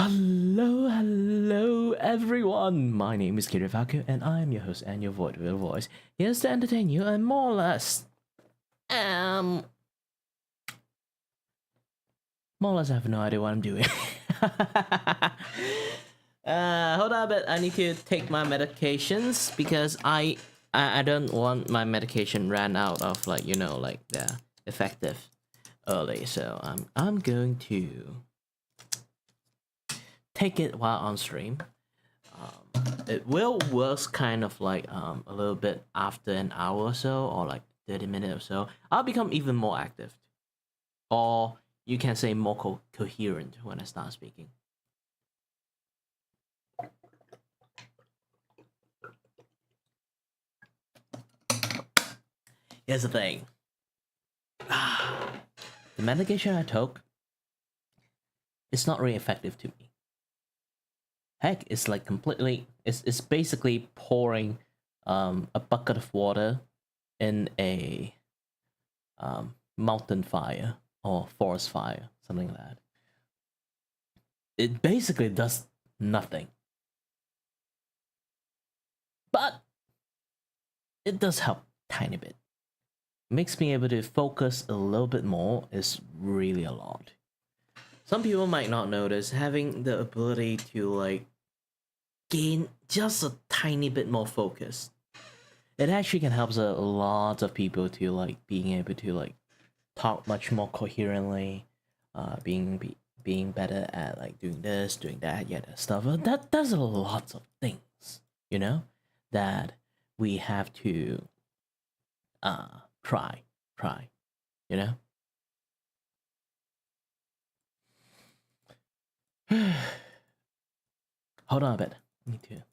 Hello everyone! My name is Kiray Vacuo and I am your host and your voice. Here's to entertain you and more or less... more or less I have no idea what I'm doing. Hold on a bit, I need to take my medications because I don't want my medication ran out of like, you know, like the effective early, so I'm going to take it while on stream. It will work kind of like a little bit after an hour or so, or like 30 minutes or so. I'll become even more active, or you can say more coherent when I start speaking. Here's the thing. The medication I took, it's not really effective to me. Heck, it's like completely, it's basically pouring a bucket of water in a mountain fire or forest fire, something like that. It basically does nothing. But it does help a tiny bit. Makes me able to focus a little bit more is really a lot. Some people might not notice having the ability to like gain just a tiny bit more focus. It actually can help a lot of people to like being able to like talk much more coherently, being better at like doing this, doing that, yeah, that stuff. That does a lot of things, you know, that we have to try, you know. Hold on a bit. I need to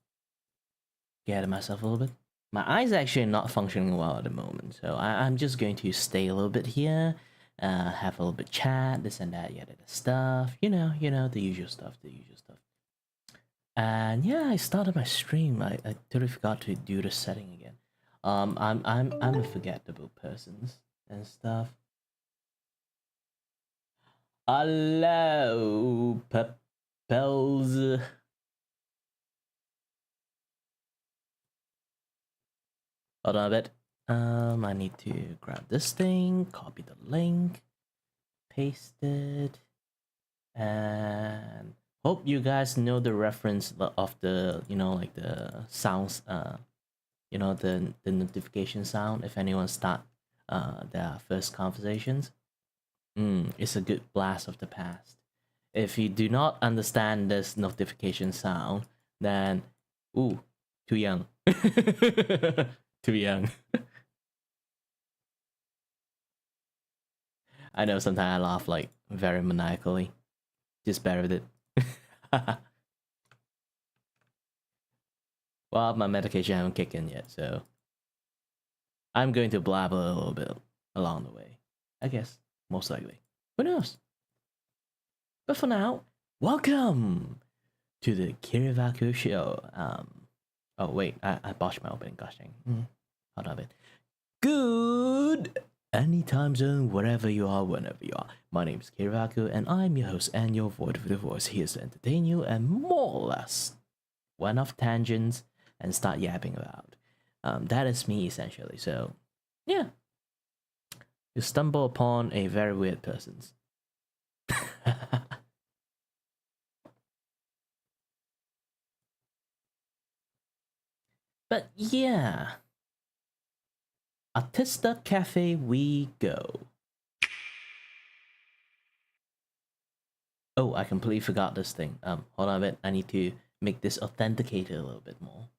get out of myself a little bit. My eyes are actually not functioning well at the moment, so I'm just going to stay a little bit here, have a little bit chat, this and that, yeah, that stuff. You know, the usual stuff, And yeah, I started my stream. I totally forgot to do the setting again. I'm a forgettable person and stuff. Hello, Pels. Hold on a bit. I need to grab this thing, copy the link, paste it, and hope you guys know the reference of the, you know, like the sounds, you know, the notification sound if anyone start their first conversations. It's a good blast of the past. If you do not understand this notification sound, then ooh, too young. Too young. I know sometimes I laugh like very maniacally. Just bear with it. Well, my medication haven't kicked in yet, so I'm going to blabber a little bit along the way. I guess, most likely. Who knows? But for now, welcome to the Kiray Vacuo show. Oh wait, I botched my opening. Gosh dang. Hold on a bit. Good anytime zone, wherever you are, whenever you are. My name is Kiray Vacuo, and I'm your host and your voice here to entertain you and more or less went off tangents and start yapping about. That is me essentially. So yeah, you stumble upon a very weird person. But yeah, Artista Cafe we go. Oh, I completely forgot this thing. Hold on a bit. I need to make this authenticated a little bit more.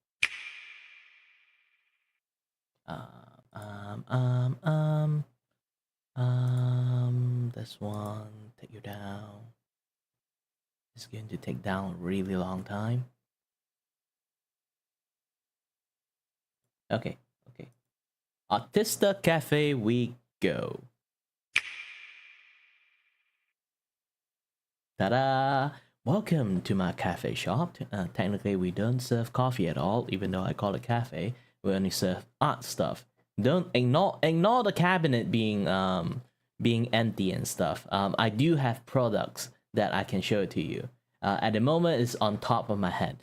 This one, take you down. It's going to take down a really long time. Okay. Artista Cafe we go. Ta-da! Welcome to my cafe shop. Technically, we don't serve coffee at all, even though I call it cafe. We only serve art stuff. Don't ignore the cabinet being empty and stuff. I do have products that I can show to you. At the moment, it's on top of my head.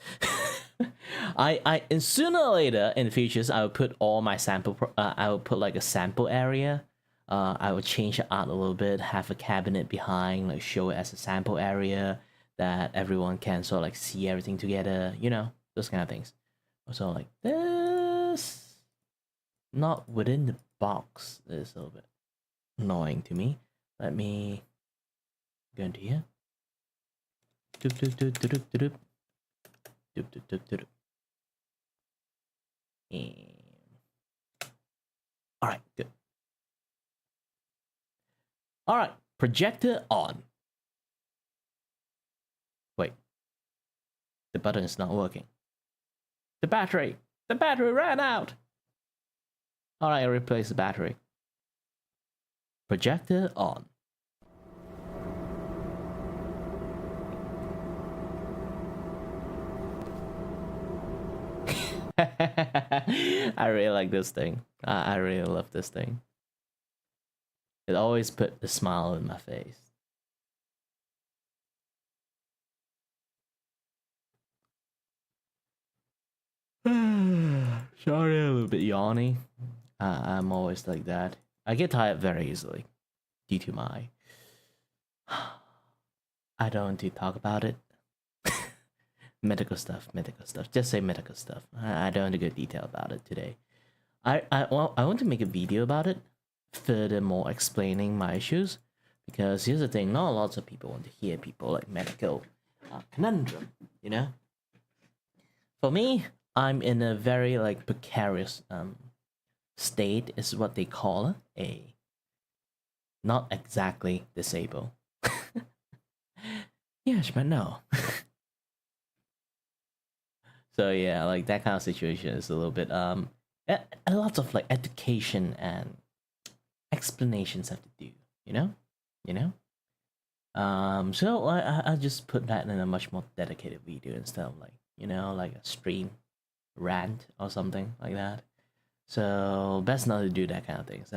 And sooner or later in the futures, I will put all my sample. I will put like a sample area. I will change the art a little bit, have a cabinet behind, like show it as a sample area that everyone can sort of like see everything together. You know, those kind of things. So like this, not within the box, is a little bit annoying to me. Let me go into here. Doop, doop, doop, doop, doop, doop. Doop, doop, doop, doop. Alright, good. Alright, projector on. Wait. The button is not working. The battery ran out. Alright, I replace the battery. Projector on. I really like this thing. I really love this thing. It always put a smile on my face. Sorry, a little bit yawny. I'm always like that. I get tired very easily due to my... I don't want to talk about it. Medical stuff. Just say medical stuff. I don't want to go detail about it today. I want to make a video about it, furthermore explaining my issues, because here's the thing: not lots of people want to hear people like medical conundrum. You know, for me, I'm in a very like precarious state, is what they call a not exactly disabled. Yes, but no. So yeah, like that kind of situation is a little bit a lot of like education and explanations have to do, you know. So I just put that in a much more dedicated video instead of like, you know, like a stream rant or something like that. So best not to do that kind of things.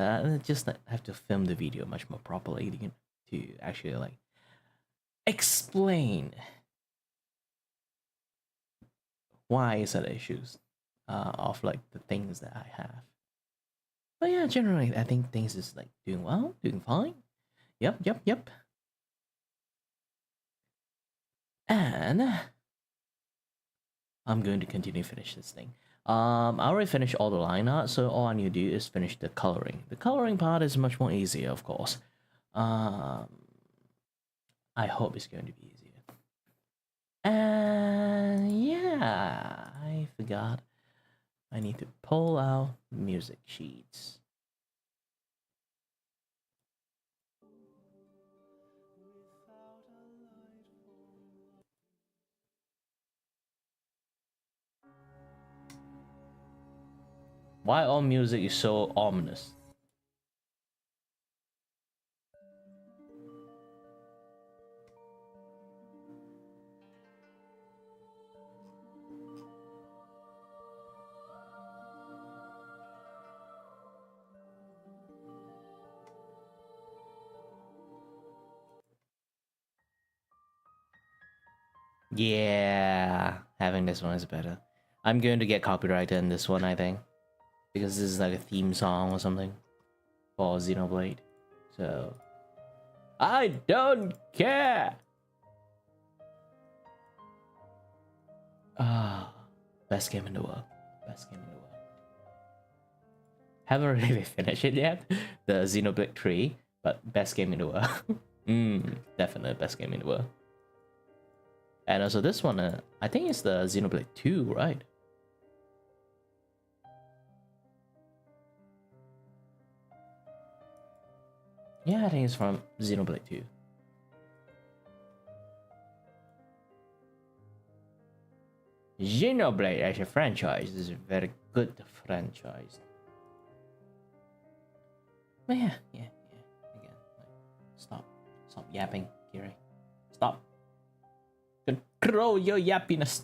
Just have to film the video much more properly to actually like explain why is that issues of like the things that I have. But yeah, generally I think things is like doing well, doing fine. Yep. And I'm going to continue to finish this thing. I already finished all the line art, so all I need to do is finish the coloring. The coloring part is much more easier, of course. I hope it's going to be easier. And yeah, I forgot. I need to pull out music sheets. Why all music is so ominous? Yeah, having this one is better. I'm going to get copyrighted in this one, I think, because this is like a theme song or something for Xenoblade. So I don't care. Best game in the world. Best game in the world. Haven't really finished it yet, the Xenoblade 3, but best game in the world. Definitely best game in the world. And also this one, I think it's the Xenoblade 2, right? Yeah, I think it's from Xenoblade 2. Xenoblade as a franchise is a very good franchise. But yeah. Again, like, stop yapping, Kiray. Stop. Control your yappiness.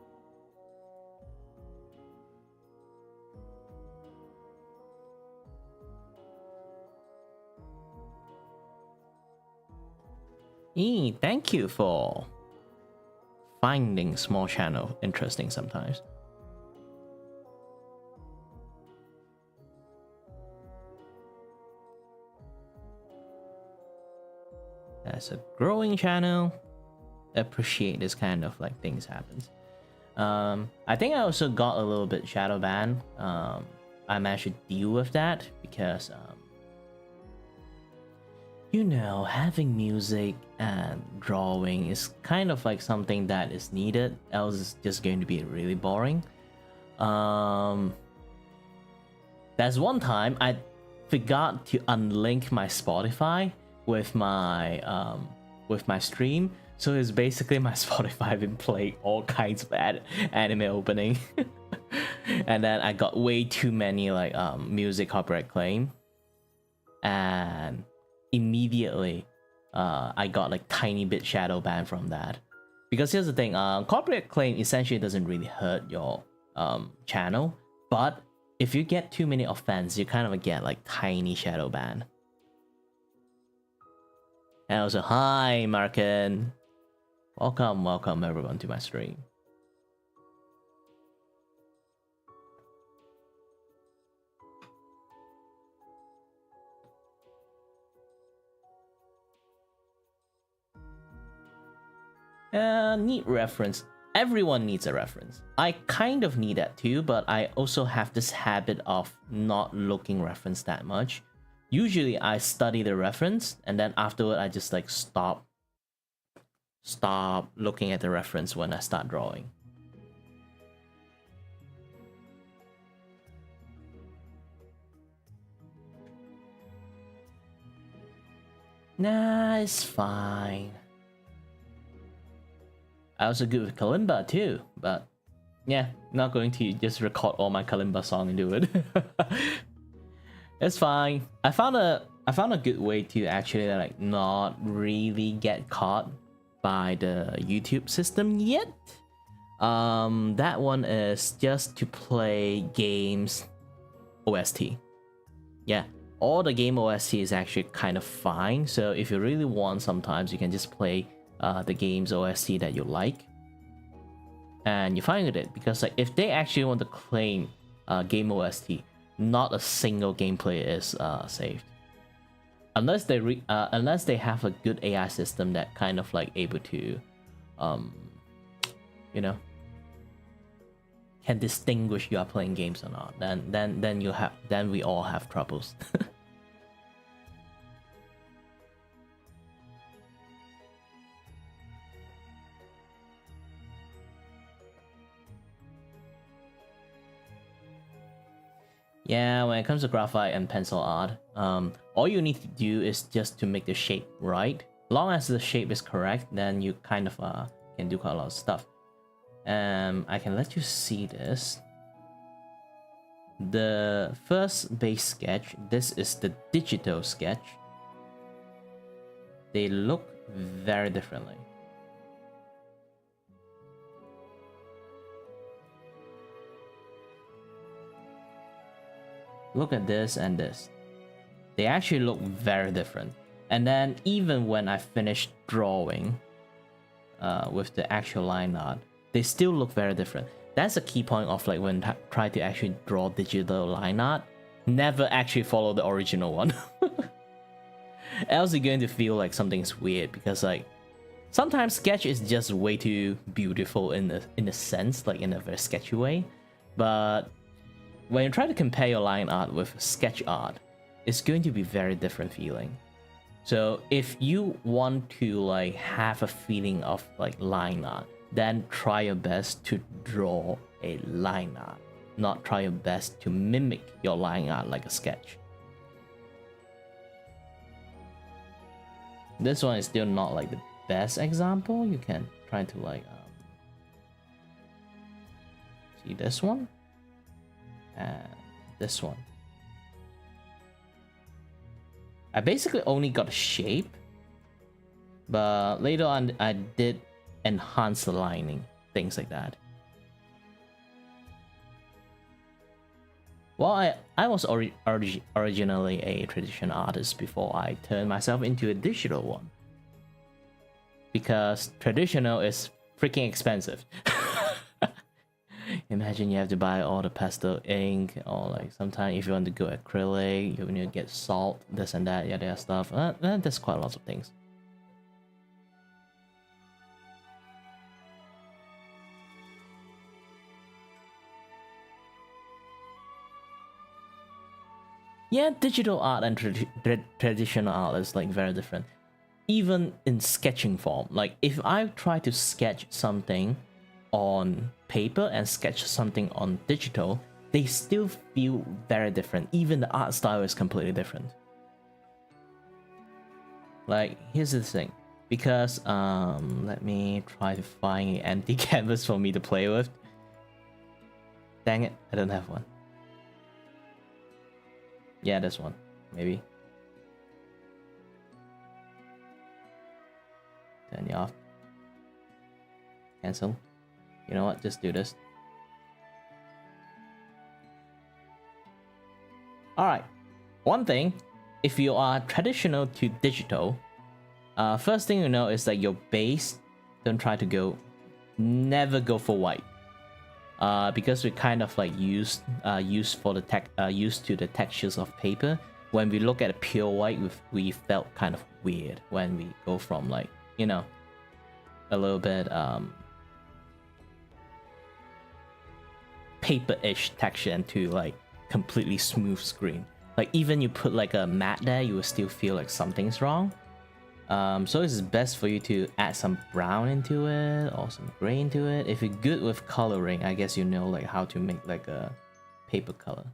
Thank you for finding small channel interesting sometimes. As a growing channel, appreciate this kind of like things happens. I think I also got a little bit shadow ban. I managed to deal with that because you know, having music and drawing is kind of like something that is needed, else it's just going to be really boring. There's one time I forgot to unlink my Spotify with my stream, so it's basically my Spotify been playing all kinds of anime opening. And then I got way too many like music copyright claim, and immediately I got like tiny bit shadow ban from that. Because here's the thing, copyright claim essentially doesn't really hurt your channel, but if you get too many offense, you kind of get like tiny shadow ban. And also, hi Markin, welcome everyone to my stream. Neat reference. Everyone needs a reference. I kind of need that too, but I also have this habit of not looking reference that much. Usually I study the reference and then afterward I just like stop looking at the reference when I start drawing. Nah, it's fine. I also good with kalimba too, but yeah, not going to just record all my kalimba song and do it. It's fine. I found a good way to actually like not really get caught by the YouTube system yet. That one is just to play games OST. Yeah, all the game OST is actually kind of fine. So if you really want, sometimes you can just play the game's OST that you like, and you find it, because like if they actually want to claim game OST, not a single gameplay is saved unless they have a good AI system that kind of like able to you know, can distinguish you are playing games or not. Then we all have troubles. Yeah, when it comes to graphite and pencil art, all you need to do is just to make the shape right. Long as the shape is correct, then you kind of can do quite a lot of stuff. I can let you see this. The first base sketch, this is the digital sketch. They look very differently. Look at this and this. They actually look very different. And then even when I finished drawing with the actual line art, they still look very different. That's a key point of like when try to actually draw digital line art, never actually follow the original one. Else you're going to feel like something's weird, because like sometimes sketch is just way too beautiful in a sense, like in a very sketchy way. But when you try to compare your line art with sketch art, it's going to be very different feeling. So if you want to like have a feeling of like line art, then try your best to draw a line art, not try your best to mimic your line art like a sketch. This one is still not like the best example. You can try to like see this one and this one. I basically only got a shape, but later on I did enhance the lining, things like that. Well, I was originally a traditional artist before I turned myself into a digital one. because traditional is freaking expensive. Imagine you have to buy all the pastel ink, or like sometimes if you want to go acrylic, you need to get salt, this and that, yada stuff. There's quite lots of things. Yeah, digital art and traditional art is like very different. Even in sketching form, like if I try to sketch something on paper and sketch something on digital, they still feel very different. Even the art style is completely different. Like, here's the thing, because let me try to find an empty canvas for me to play with. Dang it, I don't have one. Yeah, this one, maybe. Turn you off. Cancel. You know what? Just do this. Alright. One thing, if you are traditional to digital, first thing you know is that your base, don't try to go, never go for white. Because we kind of like used to the textures of paper. When we look at a pure white, we felt kind of weird when we go from like, you know, a little bit paper-ish texture into like completely smooth screen. Like even you put like a matte there, you will still feel like something's wrong. So it's best for you to add some brown into it or some gray into it. If you're good with coloring, I guess you know like how to make like a paper color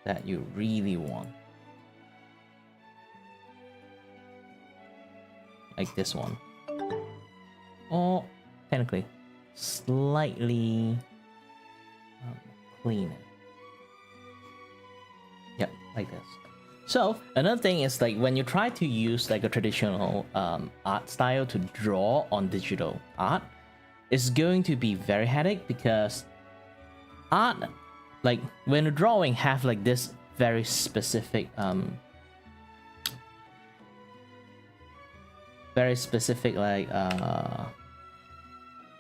that you really want. Like this one. Or technically slightly cleaner. Yep, like this. So another thing is like when you try to use like a traditional art style to draw on digital art, it's going to be very headache, because art, like when you're drawing, have like this very specific like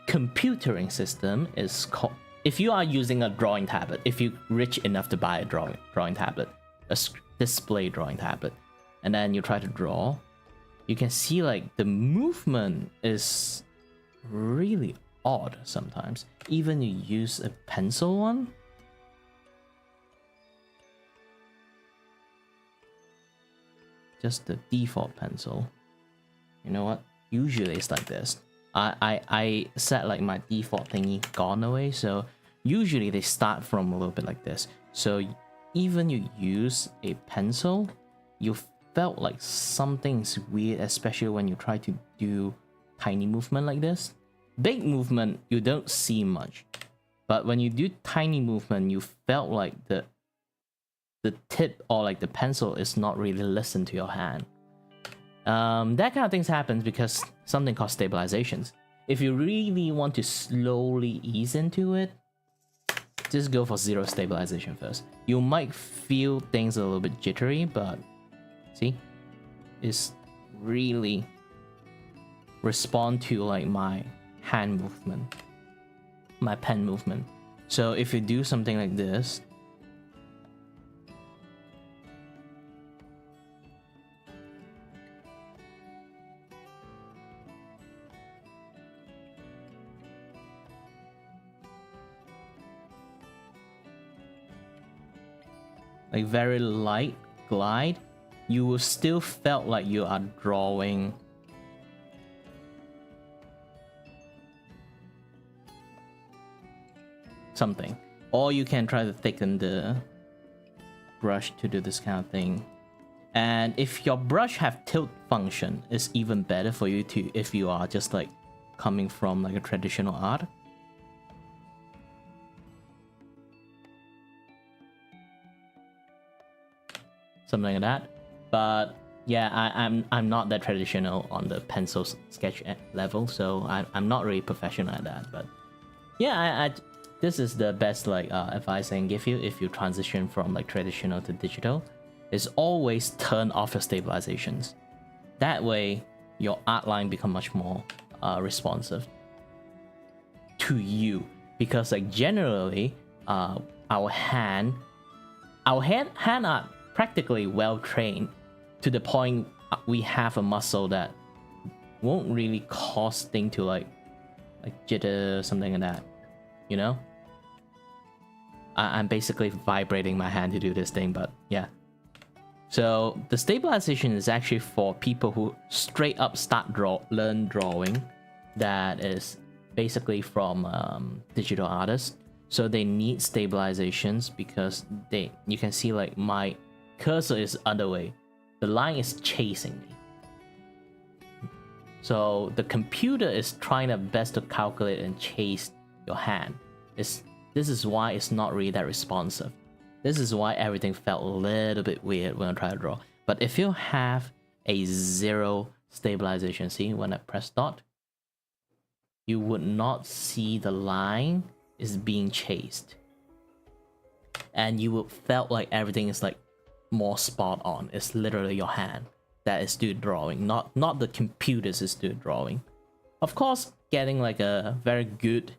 computering system is called, if you are using a drawing tablet, if you're rich enough to buy a drawing tablet, a display drawing tablet, and then you try to draw, you can see like the movement is really odd sometimes. Even you use a pencil one, just the default pencil, you know what, usually it's like this. I set like my default thingy gone away, so usually they start from a little bit like this. So even you use a pencil, you felt like something's weird, especially when you try to do tiny movement like this. Big movement, you don't see much, but when you do tiny movement, you felt like the tip or like the pencil is not really listening to your hand. That kind of things happens because something called stabilizations. If you really want to slowly ease into it, just go for 0 stabilization first. You might feel things a little bit jittery, but see, it's really respond to like my hand movement, my pen movement. So if you do something like this, like very light glide, you will still felt like you are drawing something. Or you can try to thicken the brush to do this kind of thing. And if your brush have tilt function, it's even better for you to, if you are just like coming from like a traditional art. Something like that. But yeah, I'm not that traditional on the pencil sketch level, so I'm not really professional at that. But yeah, this is the best like advice I can give you if you transition from like traditional to digital, is always turn off your stabilizations. That way, your outline become much more responsive to you. Because like generally, our hand are practically well trained to the point we have a muscle that won't really cause thing to like jitter, something like that, you know. I'm basically vibrating my hand to do this thing, but yeah. So the stabilization is actually for people who straight up learn drawing, that is basically from digital artists. So they need stabilizations because you can see like my cursor is other way. The line is chasing me. So the computer is trying their best to calculate and chase your hand. This is why it's not really that responsive. This is why everything felt a little bit weird when I try to draw. But if you have a 0 stabilization, see when I press dot, you would not see the line is being chased. And you would felt like everything is like more spot on. It's literally your hand that is doing drawing, not the computers is doing drawing. Of course, getting like a very good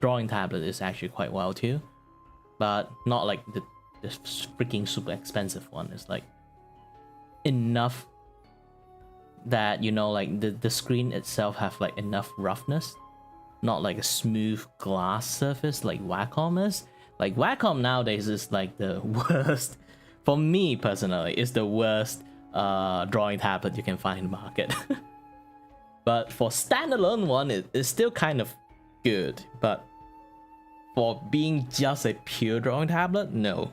drawing tablet is actually quite well too, but not like the freaking super expensive one. It's like enough that, you know, like the screen itself have like enough roughness, not like a smooth glass surface like Wacom is. Like Wacom nowadays is like the worst, for me personally, is the worst drawing tablet you can find in the market. But for standalone one, it is still kind of good, but for being just a pure drawing tablet, no.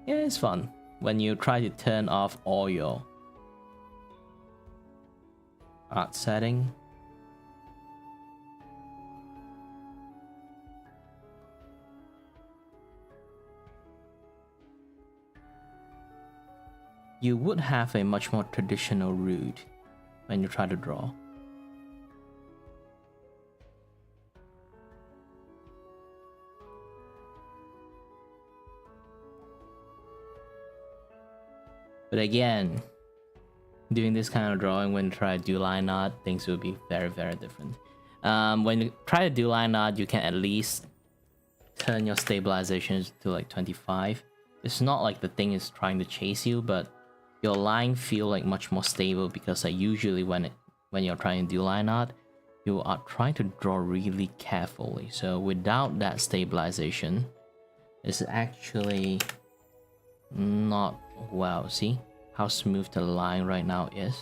Yeah, it's fun when you try to turn off all your art setting. You would have a much more traditional route when you try to draw. But again, doing this kind of drawing when you try to do line art, things will be very, very different. When you try to do line art, you can at least turn your stabilizations to like 25. It's not like the thing is trying to chase you, but your line feel like much more stable, because like usually when you're trying to do line art, you are trying to draw really carefully. So without that stabilization, it's actually not well. See how smooth the line right now is?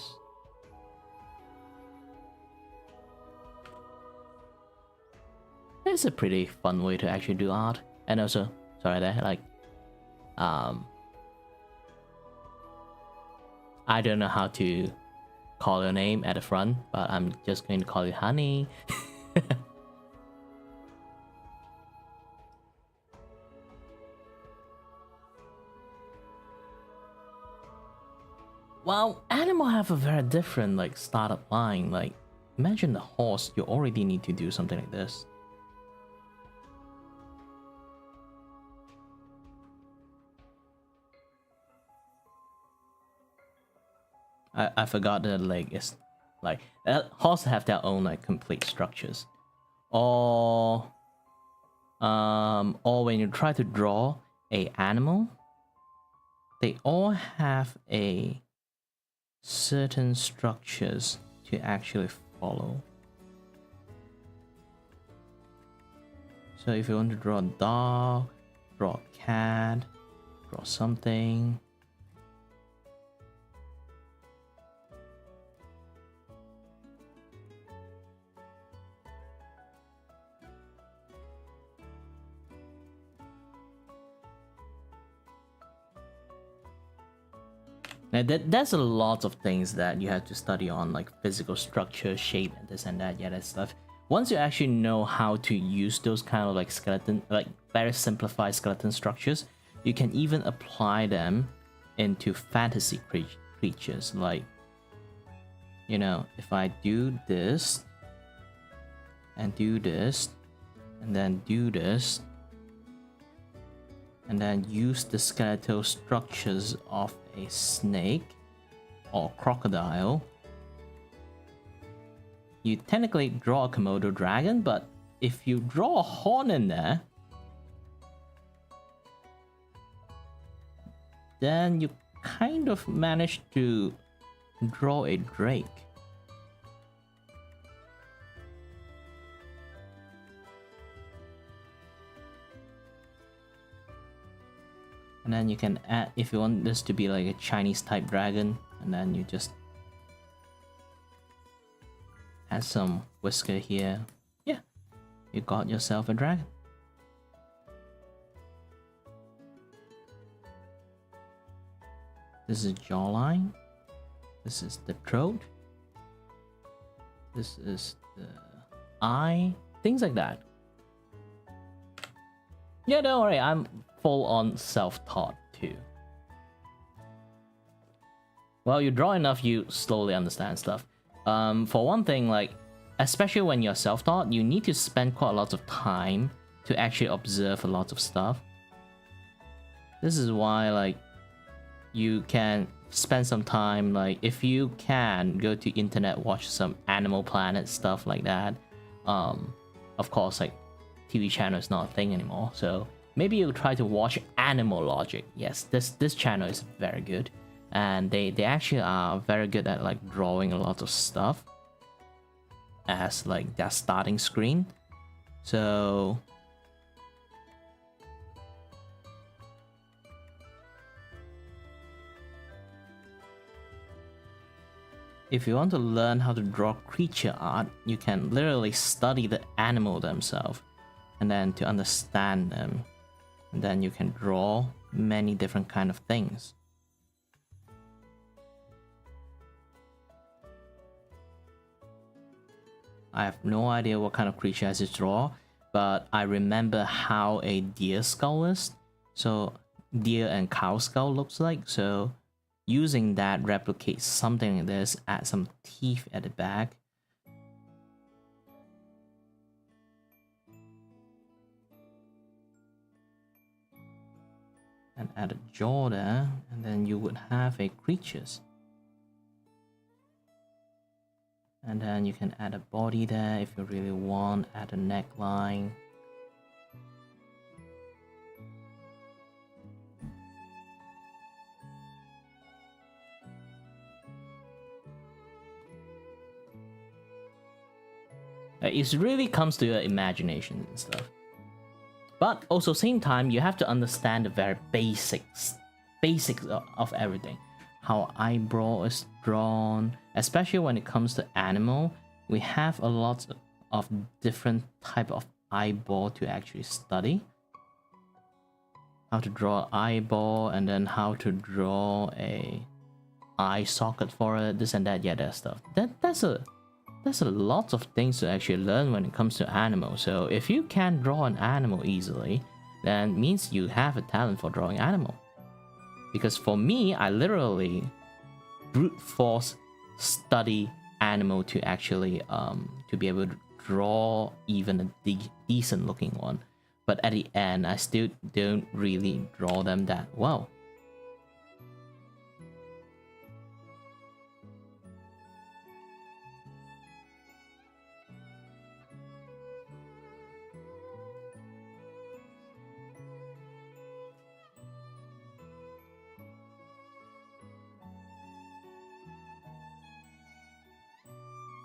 It's a pretty fun way to actually do art. And also, sorry there, like I don't know how to call your name at the front, but I'm just going to call you Honey. Well, animal have a very different like startup line. Like imagine the horse, you already need to do something like this. I forgot the leg is like horse have their own like complete structures. Or when you try to draw a animal, they all have a certain structures to actually follow. So if you want to draw a dog, draw a cat, draw something. Now there's a lot of things that you have to study on, like physical structure, shape, and this and that, yeah, that stuff. Once you actually know how to use those kind of like skeleton, like very simplified skeleton structures, you can even apply them into fantasy creatures. Like, you know, if I do this, and do this, and then do this, and then use the skeletal structures of a snake or crocodile. You technically draw a Komodo dragon, but if you draw a horn in there, then you kind of manage to draw a drake. And then you can add, if you want this to be like a Chinese type dragon, and then you just add some whisker here. Yeah, you got yourself a dragon. This is jawline. This is the throat. This is the eye. Things like that. Yeah, don't worry, I'm full on self-taught too. Well, you draw enough, you slowly understand stuff. For one thing, like, especially when you're self-taught, you need to spend quite a lot of time to actually observe a lot of stuff. This is why, like, you can spend some time, like, if you can go to internet, watch some Animal Planet stuff like that. Of course, like, TV channel is not a thing anymore, so maybe you try to watch Animal Logic. Yes, this channel is very good, and they actually are very good at like drawing a lot of stuff as like their starting screen. So if you want to learn how to draw creature art, you can literally study the animal themselves and then to understand them, and then you can draw many different kind of things. I have no idea what kind of creature I should draw, but I remember how a deer skull is. So deer and cow skull looks like, so using that replicates something like this, add some teeth at the back. And add a jaw there, and then you would have a creatures. And then you can add a body there if you really want, add a neckline. It really comes to your imagination and stuff. But also same time, you have to understand the very basics of everything. How eyebrow is drawn, especially when it comes to animal. We have a lot of different type of eyeball to actually study. How to draw an eyeball, and then how to draw a eye socket for it, this and that, yeah, that stuff. There's a lot of things to actually learn when it comes to animals. So if you can draw an animal easily, then it means you have a talent for drawing animal. Because for me, I literally brute force study animal to actually to be able to draw even a decent looking one. But at the end, I still don't really draw them that well.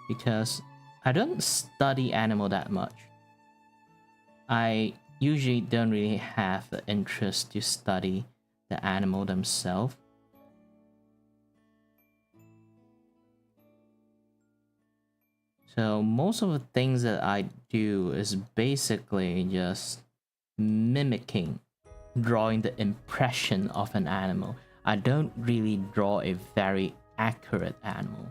Because I don't study animal that much. I usually don't really have the interest to study the animal themselves. So most of the things that I do is basically just mimicking, drawing the impression of an animal. I don't really draw a very accurate animal.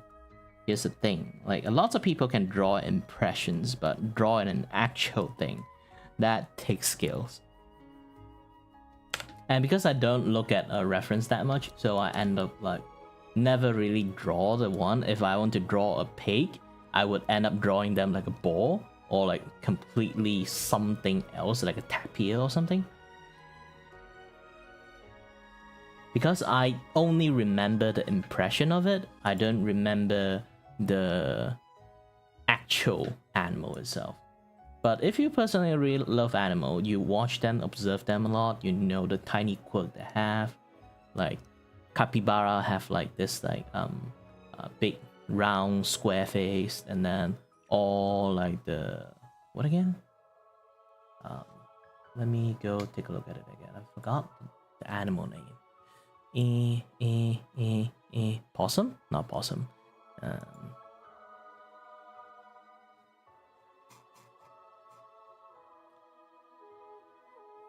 Here's the thing, like a lot of people can draw impressions, but drawing an actual thing, that takes skills. And because I don't look at a reference that much, so I end up like never really draw the one. If I want to draw a pig, I would end up drawing them like a ball, or like completely something else, like a tapir or something. because I only remember the impression of it, I don't remember the actual animal itself. But if you personally really love animal, you watch them, observe them a lot, you know the tiny quirk they have. Like capybara have like this like big round square face, and then all like the what again? Let me go take a look at it again. I forgot the animal name. Possum? Not possum.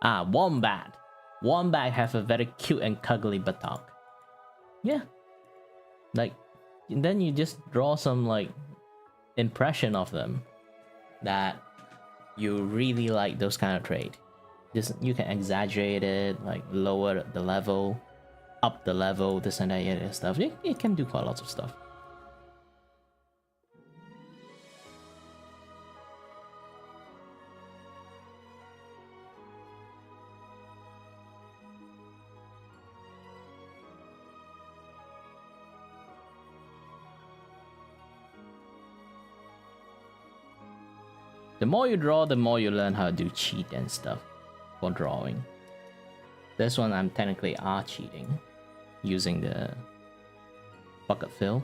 Wombat. Wombat have a very cute and cuddly buttock. Yeah. Like, then you just draw some like impression of them that you really like those kind of trait. Just you can exaggerate it, like lower the level, up the level, this and that stuff. It can do quite lots of stuff. The more you draw, the more you learn how to do cheat and stuff for drawing. This one I'm technically cheating using the bucket fill.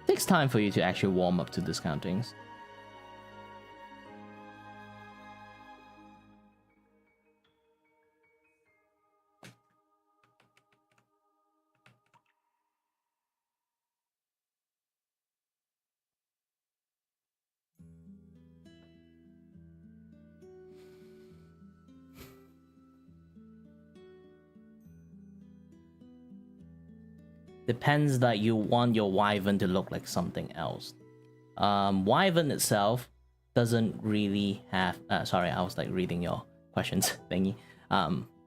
Takes time for you to actually warm up to these kind of things. Depends that you want your wyvern to look like something else. Wyvern itself doesn't really have. Sorry, I was like reading your questions thingy.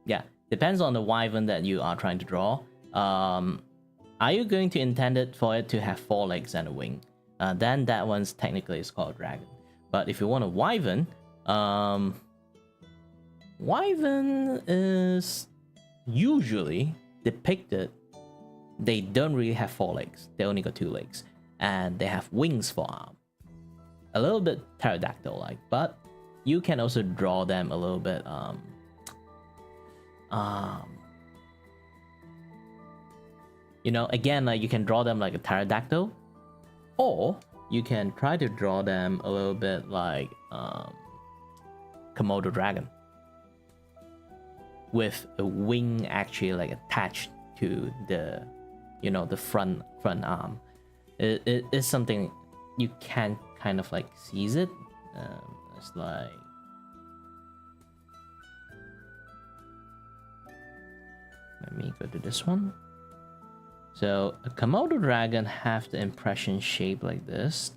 Yeah, depends on the wyvern that you are trying to draw. Are you going to intend it for it to have 4 legs and a wing? Then that one's technically is called a dragon. But if you want a wyvern, wyvern is usually depicted. They don't really have 4 legs. They only got 2 legs, and they have wings for arm. A little bit pterodactyl-like, but you can also draw them a little bit you know, again, like you can draw them like a pterodactyl, or you can try to draw them a little bit like Komodo dragon, with a wing actually like attached to the, you know, the front arm. It is something you can kind of like seize it. It's like, let me go to this one. So a Komodo dragon have the impression shape like this.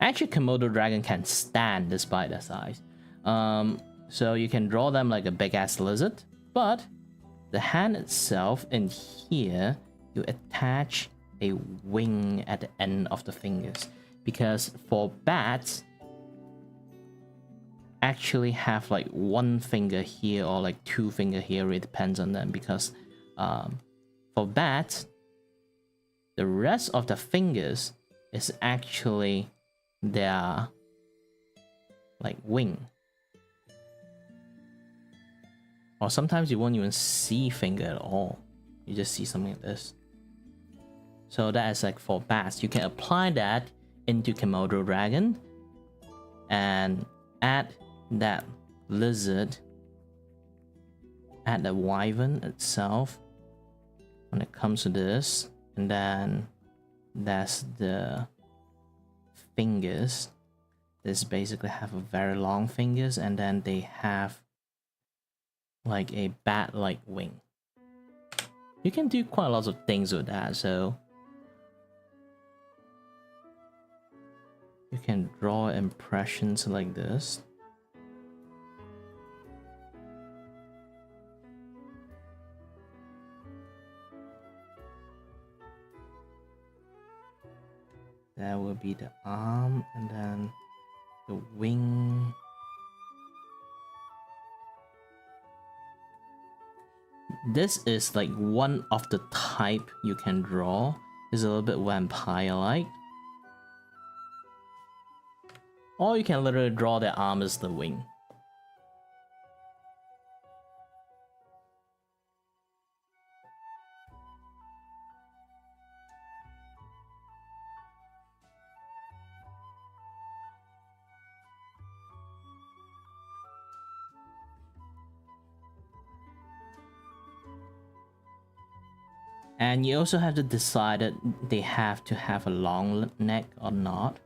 Actually, Komodo dragon can stand despite their size. So you can draw them like a big ass lizard, but the hand itself in here, you attach a wing at the end of the fingers, because for bats actually have like 1 finger here or like 2 finger here. It depends on them, because for bats, the rest of the fingers is actually their like wing. Or sometimes you won't even see finger at all. You just see something like this. So that is like for bats. You can apply that into Komodo dragon and add that lizard, add the wyvern itself when it comes to this, and then that's the fingers. This basically have a very long fingers, and then they have like a bat-like wing. You can do quite lots of things with that, so you can draw impressions like this. will be the arm, and then the wing. This is like one of the type you can draw. It's a little bit vampire-like. Or you can literally draw the arm as the wing. And you also have to decide that they have to have a long neck or not.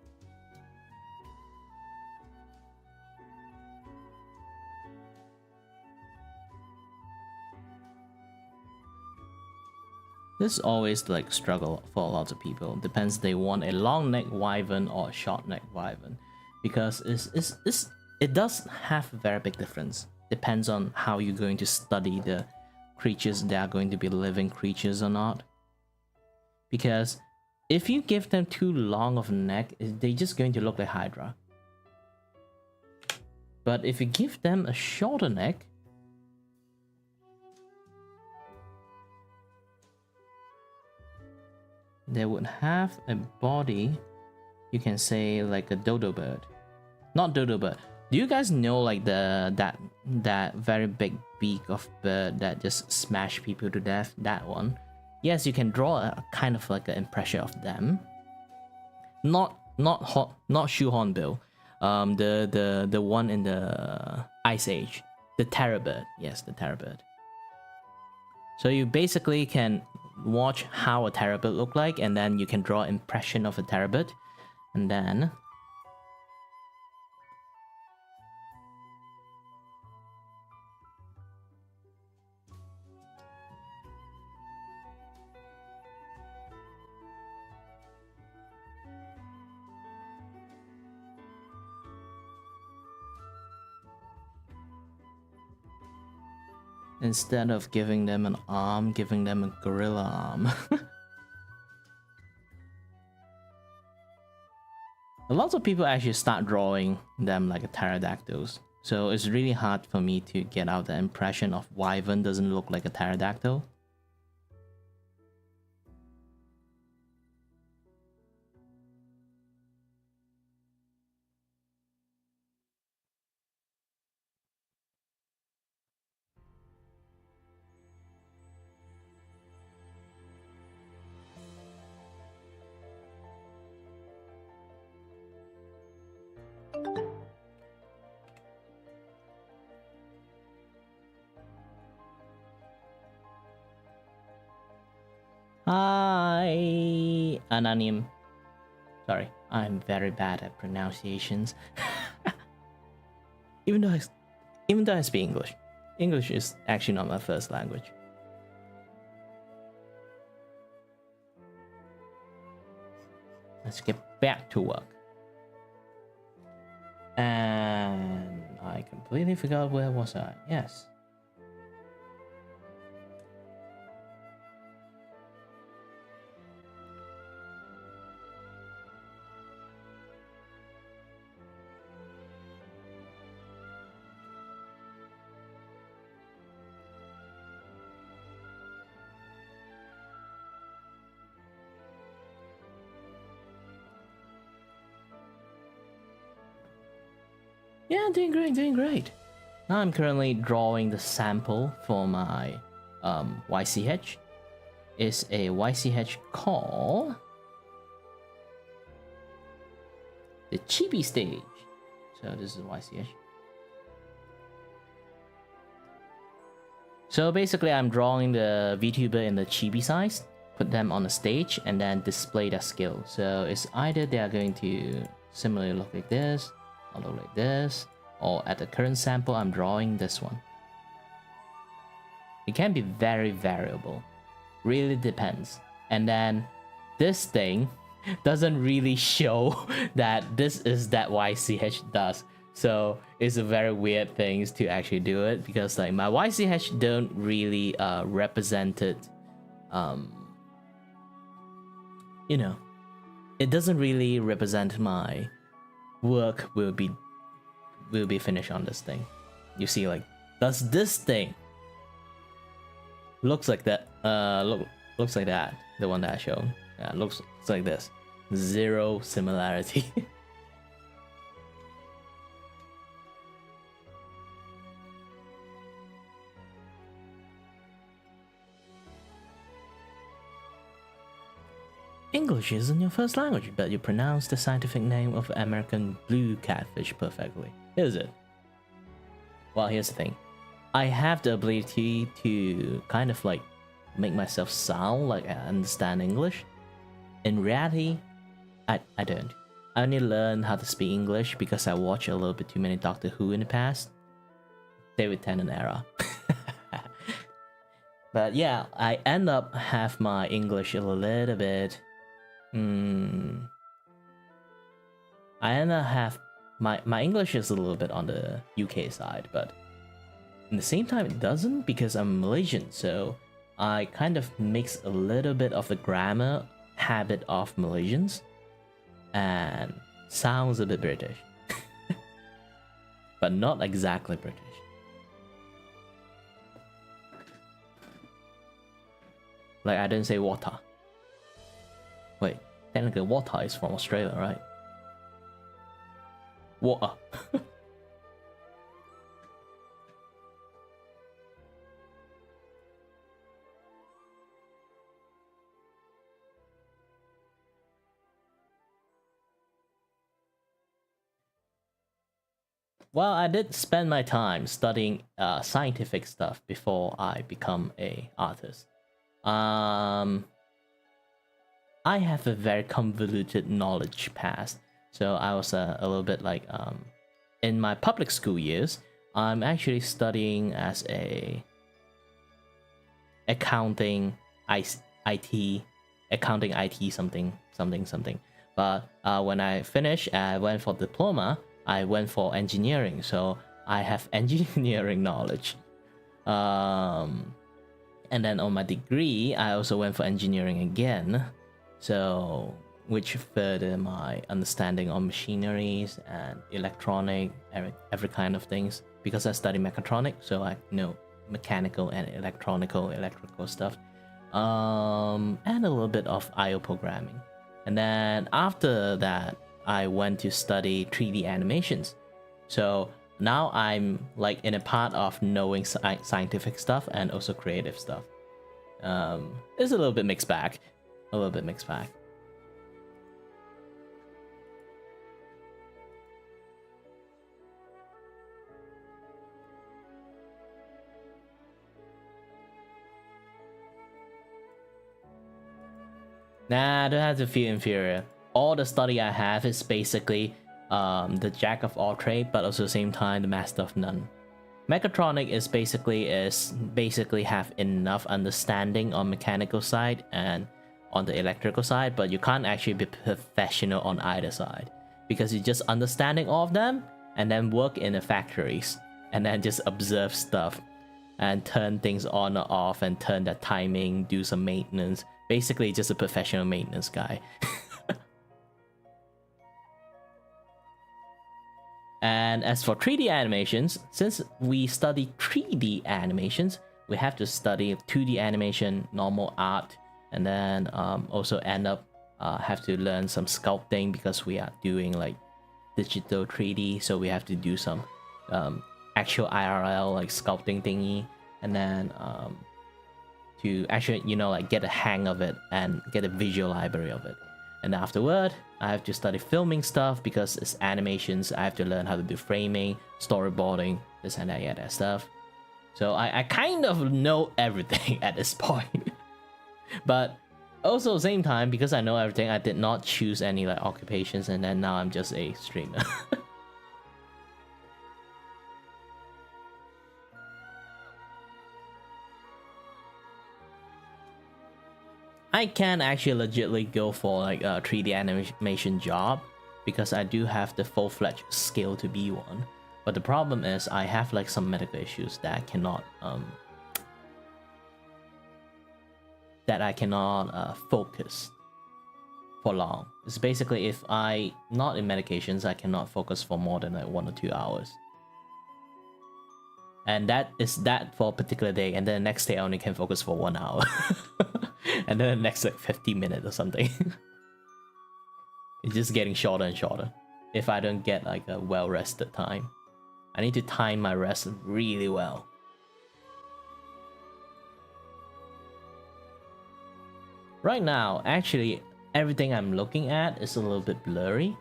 This is always like struggle for a lot of people. Depends they want a long neck wyvern or a short neck wyvern, because it does have a very big difference. Depends on how you're going to study the creatures that are going to be living creatures or not. Because if you give them too long of a neck, they're just going to look like Hydra. But if you give them a shorter neck, they would have a body, you can say like a dodo bird. Not dodo bird. Do you guys know like that very big beak of bird that just smash people to death? That one. Yes, you can draw a kind of like an impression of them. Not shoehorn bill. The one in the Ice Age, the terror bird. Yes, the terror bird. So you basically can watch how a terror bird look like, and then you can draw impression of a terror bird, and then instead of giving them an arm, giving them a gorilla arm. A lot of people actually start drawing them like a pterodactyls. So it's really hard for me to get out the impression of wyvern doesn't look like a pterodactyl. Hi, Anonym. Sorry, I'm very bad at pronunciations. even though I speak English. English is actually not my first language. Let's get back to work. And I completely forgot where was I. Yes. Yeah, doing great. Now I'm currently drawing the sample for my YCH. It's a YCH called the Chibi stage. So this is YCH. So basically I'm drawing the VTuber in the chibi size, put them on the stage, and then display their skill. So it's either they are going to similarly look like this, or look like this, or at the current sample I'm drawing this one. It can be very variable, really depends. And then this thing doesn't really show that this is that YCH does. So it's a very weird thing to actually do it, because like my YCH don't really represent it, you know, it doesn't really represent my work will be finished on this thing. You see, like, does this thing looks like that? Looks like that. The one that I showed. Yeah, looks like this. Zero similarity. English isn't your first language, but you pronounce the scientific name of American blue catfish perfectly. Is it? Well, here's the thing. I have the ability to kind of like make myself sound like I understand English. In reality, I don't. I only learned how to speak English because I watched a little bit too many Doctor Who in the past. David Tennant era. But yeah, I end up have my English a little bit. I end up have my English is a little bit on the UK side, but in the same time it doesn't because I'm Malaysian, so I kind of mix a little bit of the grammar habit of Malaysians and sounds a bit British. But not exactly British. Like I didn't say water. Wait, technically water is from Australia, right? Water. Well, I did spend my time studying scientific stuff before I become a artist. I have a very convoluted knowledge past, so I was a little bit like in my public school years, I'm actually studying as a accounting IT something. But when I finished, I went for diploma. I went for engineering, so I have engineering knowledge. And then on my degree, I also went for engineering again, so which further my understanding on machineries and electronic, every kind of things. Because I study mechatronics, so I know mechanical and electrical stuff, and a little bit of I/O programming. And then after that, I went to study 3D animations. So now I'm like in a part of knowing scientific stuff and also creative stuff. It's a little bit mixed bag. Nah, I don't have to feel inferior. All the study I have is basically the jack of all trade, but also at the same time the master of none. Mechatronic is basically have enough understanding on mechanical side and on the electrical side, but you can't actually be professional on either side because you're just understanding all of them and then work in the factories and then just observe stuff and turn things on or off and turn the timing, do some maintenance. Basically just a professional maintenance guy. And as for 3D animations, since we study 3D animations, we have to study 2D animation, normal art, and then also end up have to learn some sculpting because we are doing like digital 3D, so we have to do some actual IRL like sculpting thingy, and then to actually, you know, like get a hang of it and get a visual library of it. And afterward, I have to study filming stuff because it's animations. I have to learn how to do framing, storyboarding, this and that, yeah, that stuff. So I kind of know everything at this point. But also at the same time, because I know everything, I did not choose any like occupations, and then now I'm just a streamer. I can actually legitly go for like a 3D animation job because I do have the full-fledged skill to be one. But the problem is I have like some medical issues that I cannot focus for long. It's basically if I not in medications, I cannot focus for more than like 1 or 2 hours. And that is that for a particular day, and then the next day I only can focus for 1 hour. And then the next like 50 minutes or something. It's just getting shorter and shorter if I don't get like a well-rested time. I need to time my rest really well. Right now, actually, everything I'm looking at is a little bit blurry.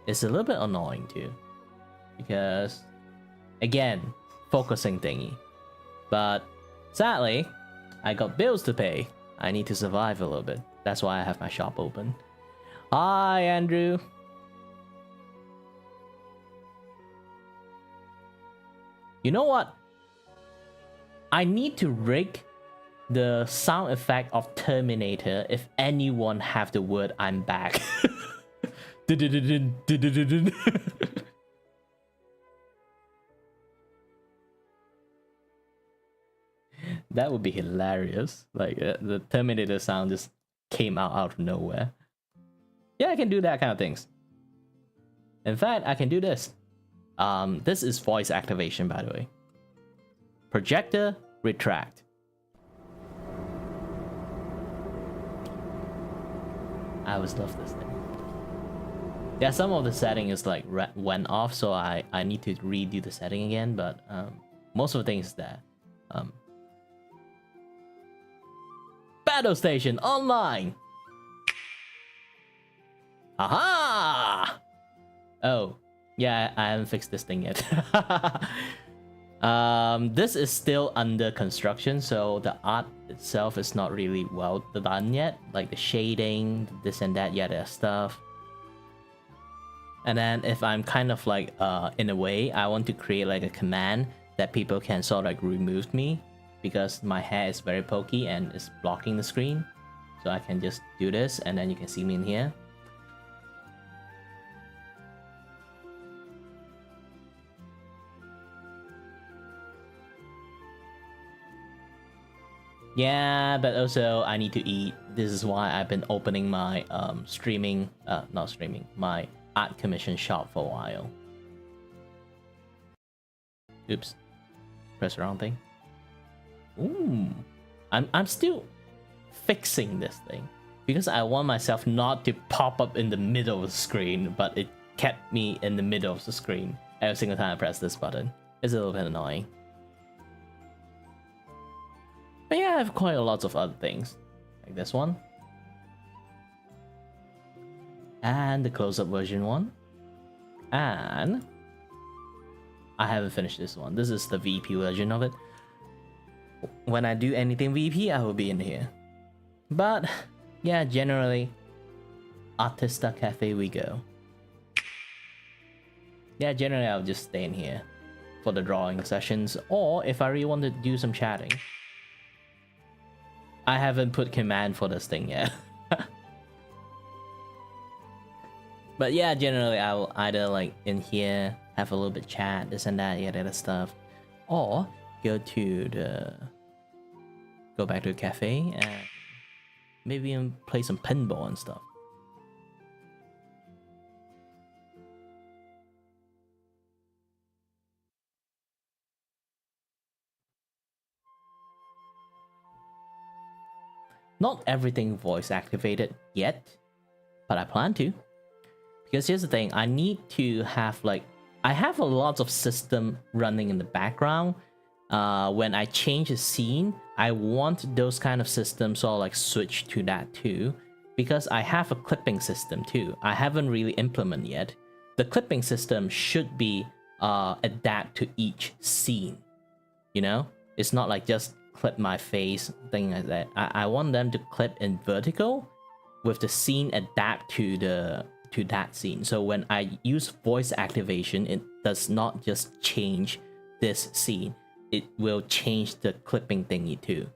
It's a little bit annoying too, because again, focusing thingy. But sadly, I got bills to pay. I need to survive a little bit. That's why I have my shop open. Hi, Andrew. You know what? I need to rig the sound effect of Terminator if anyone have the word "I'm back." That would be hilarious. Like the Terminator sound just came out of nowhere. Yeah, I can do that kind of things. In fact, I can do this. This is voice activation, by the way. Projector retract. I always love this thing. Yeah, some of the setting is like went off, so I need to redo the setting again. But most of the things is there. Battle station online. Aha! Oh, yeah, I haven't fixed this thing yet. This is still under construction, so the art itself is not really well done yet. Like the shading, this and that, yada stuff. And then if I'm kind of like, in a way, I want to create like a command that people can sort of like remove me, because my hair is very pokey and it's blocking the screen. So I can just do this, and then you can see me in here. Yeah, but also I need to eat. This is why I've been opening my my art commission shop for a while. Oops, press the wrong thing. Ooh, I'm still fixing this thing because I want myself not to pop up in the middle of the screen, but it kept me in the middle of the screen every single time I press this button. It's a little bit annoying. But yeah, I have quite a lot of other things, like this one. And the close-up version one. And I haven't finished this one. This is the VP version of it. When I do anything VP, I will be in here. But yeah, generally, Artista Cafe we go. Yeah, generally I'll just stay in here for the drawing sessions, or if I really want to do some chatting. I haven't put command for this thing yet. But yeah, generally I will either like in here, have a little bit chat, this and that, yeah, that stuff, or go back to the cafe and maybe even play some pinball and stuff. Not everything voice activated yet, but I plan to. Because here's the thing, I need to have like, I have a lot of system running in the background. When I change a scene, I want those kind of systems sort of like switch to that too. Because I have a clipping system too. I haven't really implemented yet. The clipping system should be adapt to each scene. You know? It's not like just clip my face, thing like that. I want them to clip in vertical with the scene adapt to that scene. So when I use voice activation, it does not just change this scene. It will change the clipping thingy too.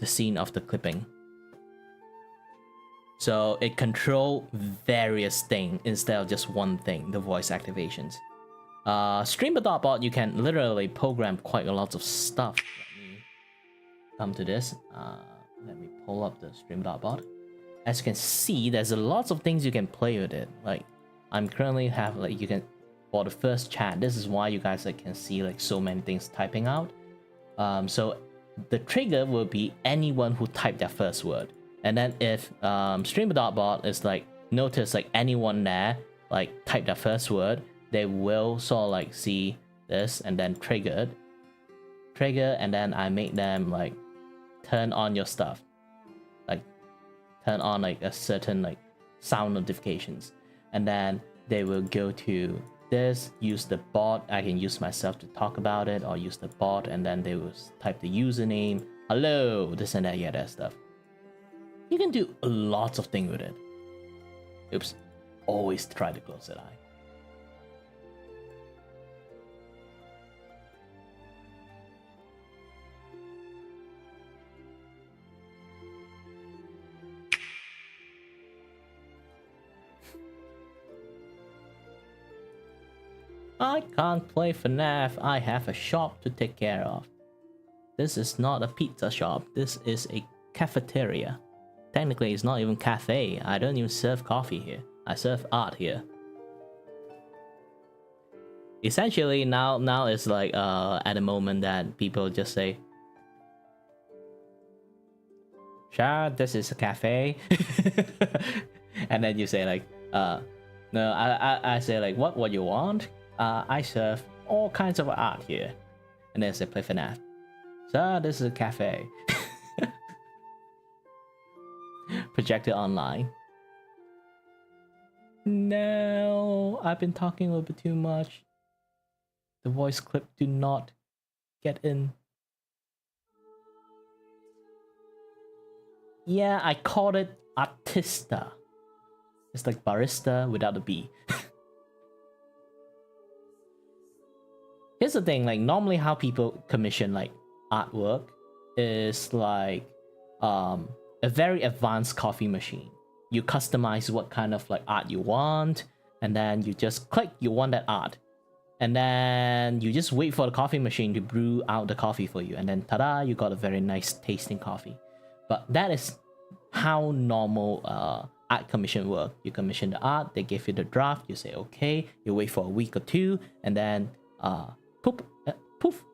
The scene of the clipping. So it control various things instead of just one thing, the voice activations. Streamer.bot, you can literally program quite a lot of stuff. Let me come to this. Let me pull up the stream.bot. as you can see, there's a lots of things you can play with it. Like I'm currently have like you can for the first chat. This is why you guys like can see like so many things typing out. So the trigger will be anyone who typed their first word, and then if streamer.bot is like notice like anyone there like type their first word, they will sort of like see this and then trigger, and then I make them like turn on your stuff, like turn on like a certain like sound notifications, and then they will go to this, use the bot. I can use myself to talk about it, or use the bot, and then they will type the username, hello, this and that, yeah, that stuff. You can do lots of things with it. Oops, always try to close that eye. I can't play FNAF, I have a shop to take care of. This is not a pizza shop, this is a cafeteria. Technically it's not even cafe, I don't even serve coffee here, I serve art here. Essentially now it's like at the moment that people just say, sure, this is a cafe. And then you say like, no, I say like, what you want? I serve all kinds of art here. And then say play FNAF. So this is a cafe. Projected online. No, I've been talking a little bit too much. The voice clip do not get in. Yeah, I called it artista. It's like barista without the B. Here's the thing, like normally how people commission like artwork is like a very advanced coffee machine. You customize what kind of like art you want, and then you just click you want that art, and then you just wait for the coffee machine to brew out the coffee for you, and then ta-da, you got a very nice tasting coffee. But that is how normal art commission work. You commission the art, they give you the draft, you say okay, you wait for a week or two, and then poof,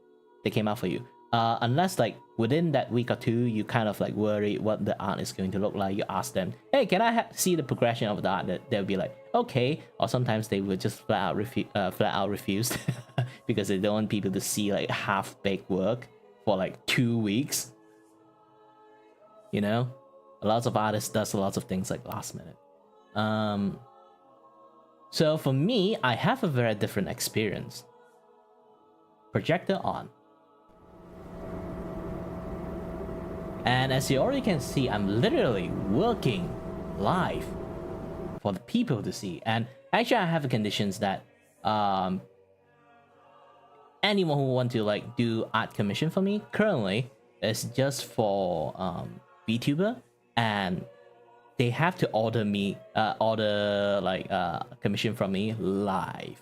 they came out for you. Unless like within that week or two, you kind of like worry what the art is going to look like. You ask them, hey, can I see the progression of the art? They'll be like, okay. Or sometimes they will just flat out refuse because they don't want people to see like half-baked work for like 2 weeks. You know, lots of artists does lots of things like last minute. So for me, I have a very different experience. Projector on. And as you already can see, I'm literally working live for the people to see. And actually I have conditions that anyone who want to like do art commission for me currently is just for Vtuber, and they have to order me commission from me live.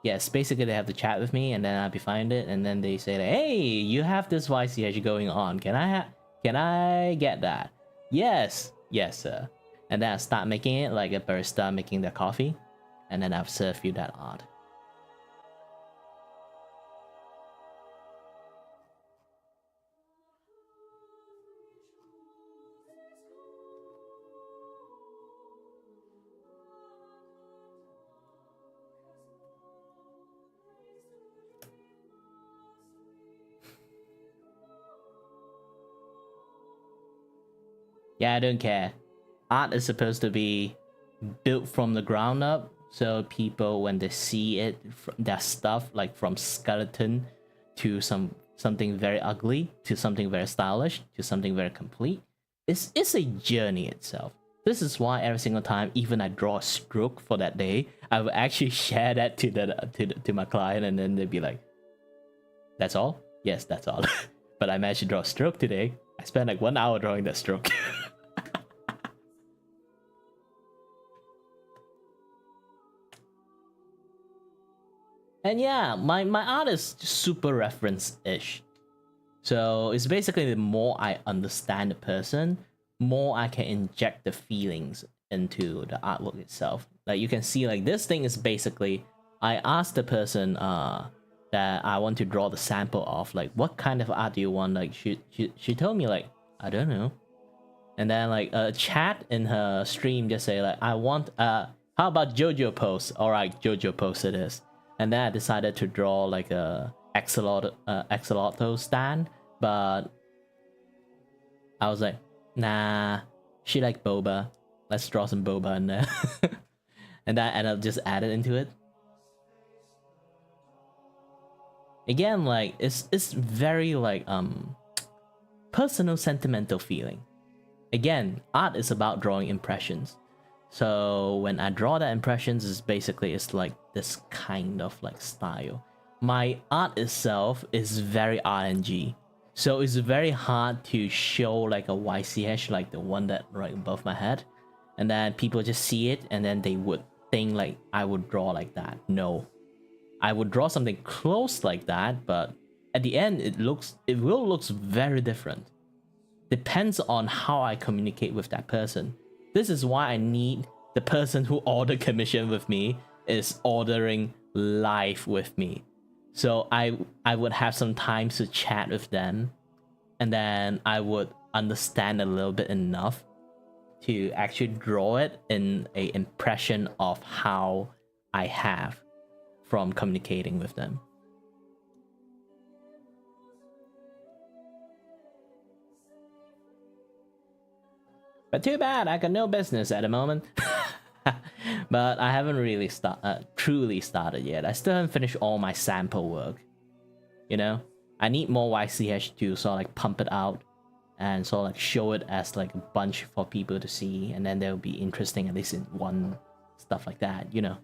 Yes, basically they have to chat with me, and then I find it, and then they say, "Hey, you have this YCH going on. Can I get that?" Yes, sir. And then I start making it like a barista making their coffee, and then I'll serve you that art. Yeah, I don't care. Art is supposed to be built from the ground up, so people when they see it, their stuff like from skeleton to something very ugly to something very stylish to something very complete, it's a journey itself. This is why every single time, even I draw a stroke for that day, I will actually share that to my client, and then they'd be like, "That's all?" Yes, that's all. But I managed to draw a stroke today. I spent like 1 hour drawing that stroke. And yeah, my art is super reference-ish. So it's basically the more I understand the person, more I can inject the feelings into the artwork itself. Like you can see, like this thing is basically, I asked the person that I want to draw the sample of, like what kind of art do you want? Like she told me like, I don't know. And then like a chat in her stream just say like, I want how about JoJo pose? All right, JoJo pose it is. And then I decided to draw like a axolotl stand, but I was like, nah, she like boba. Let's draw some boba in there. And I'll just add it into it. Again, like it's very like personal sentimental feeling. Again, art is about drawing impressions. So when I draw that impressions, is basically it's like this kind of like style. My art itself is very RNG. So it's very hard to show like a YCH like the one that right above my head. And then people just see it and then they would think like I would draw like that. No. I would draw something close like that, but at the end it will look very different. Depends on how I communicate with that person. This is why I need the person who ordered commission with me is ordering live with me. So I would have some time to chat with them, and then I would understand a little bit enough to actually draw it in a impression of how I have from communicating with them. But too bad, I got no business at the moment. But I haven't really truly started yet. I still haven't finished all my sample work. You know? I need more YCH to sort of like pump it out and sort of like show it as like a bunch for people to see, and then they'll be interesting at least in one stuff like that, you know?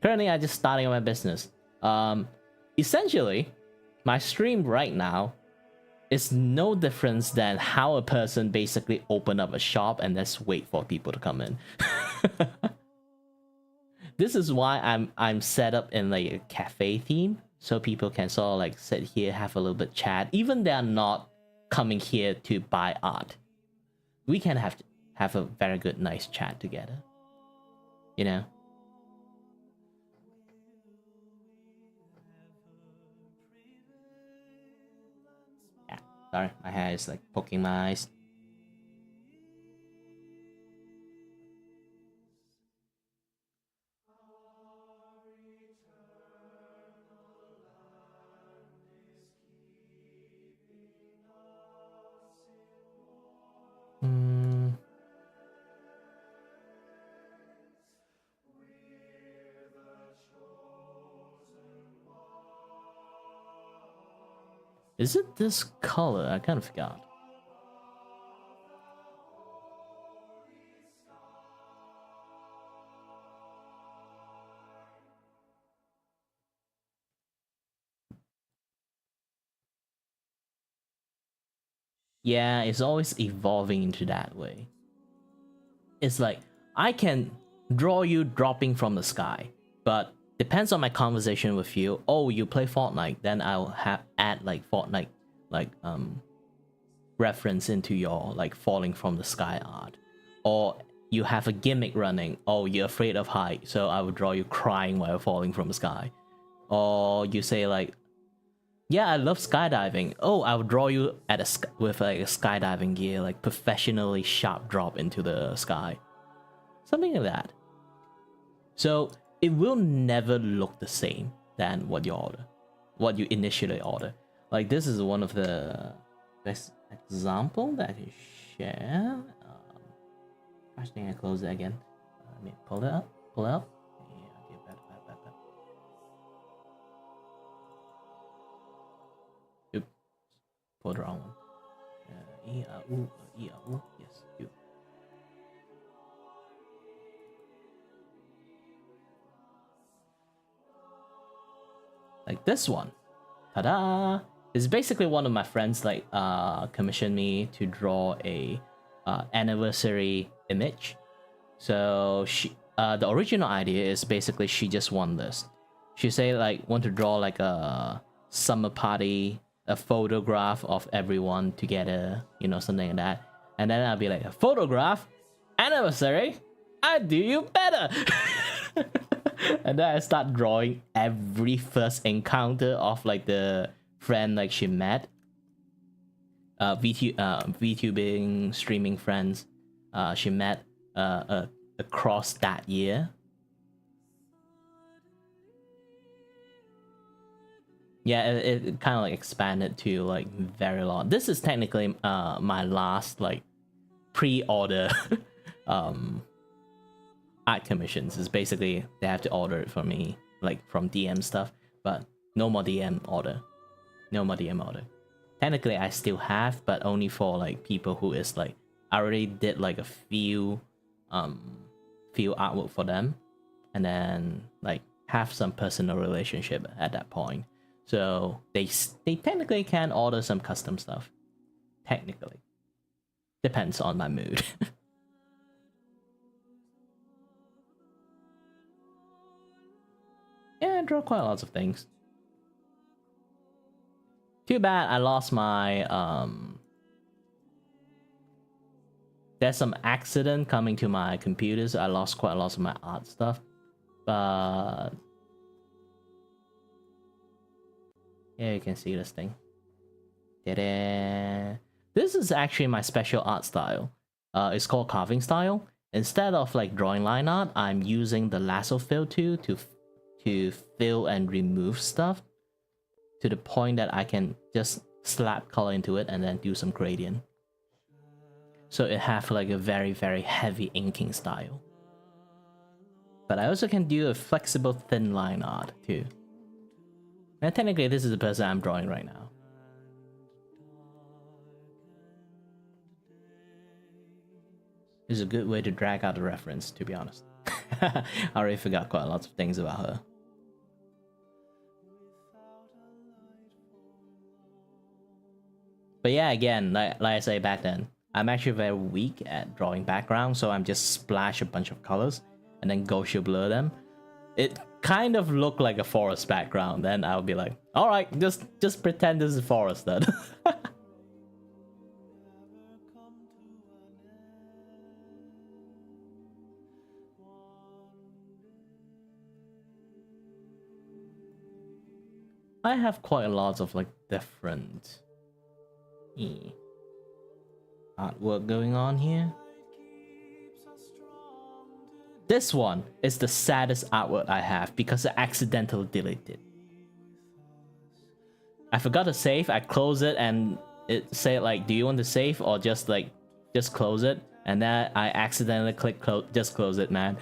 Currently, I'm just starting my business. Essentially, my stream right now is no difference than how a person basically open up a shop and just wait for people to come in. This is why I'm set up in like a cafe theme, so people can sort of like sit here, have a little bit chat, even they're not coming here to buy art. We can have a very good, nice chat together. You know? Yeah, sorry, my hair is like poking my eyes. Is it this color? I kind of forgot. Yeah, it's always evolving into that way. It's like, I can draw you dropping from the sky, but depends on my conversation with you. Oh, you play Fortnite, then I'll add like Fortnite like reference into your like falling from the sky art. Or you have a gimmick running. Oh, you're afraid of height, so I would draw you crying while falling from the sky. Or you say like, yeah, I love skydiving. Oh, I would draw you at with like a skydiving gear, like professionally sharp drop into the sky. Something like that. So it will never look the same than what you initially order. Like this is one of the best example that I can share. Actually, I close it again. Let me pull it up. Pull it up. Yeah, okay, better. Oop. Pull the wrong one. Yes, you. Like this one. Ta-da! It's basically one of my friends like commissioned me to draw a anniversary image. So she the original idea is basically she just won this. She say like want to draw like a summer party, a photograph of everyone together, you know, something like that. And then I'll be like, a photograph? Anniversary? I do you better! And then I start drawing every first encounter of like the friend like she met. VTubing streaming friends she met across that year. Yeah, it kind of like expanded to like very long. This is technically my last like pre-order art commissions. Is basically they have to order it for me like from DM stuff, but no more DM order. No more DM order. Technically I still have, but only for like people who is like I already did like a few artwork for them, and then like have some personal relationship at that point. So they technically can order some custom stuff. Technically. Depends on my mood. Yeah, I draw quite lots of things. Too bad I lost my there's some accident coming to my computer, so I lost quite a lot of my art stuff. But yeah, you can see this thing. Ta-da! This is actually my special art style. It's called carving style. Instead of like drawing line art, I'm using the lasso fill tool to fill and remove stuff to the point that I can just slap color into it and then do some gradient. So it have like a very, very heavy inking style. But I also can do a flexible thin line art too. And technically this is the person I'm drawing right now. It's a good way to drag out the reference, to be honest. I already forgot quite a lot of things about her. But yeah, again, like I say back then, I'm actually very weak at drawing background, so I'm just splash a bunch of colors and then Gaussian blur them. It kind of looked like a forest background, then I'll be like, alright, just pretend this is forest then. I have quite a lot of like different artwork going on here. This one is the saddest artwork I have because I accidentally deleted. I forgot to save, I close it and it said like, do you want to save or just close it? And then I accidentally click just close it, man.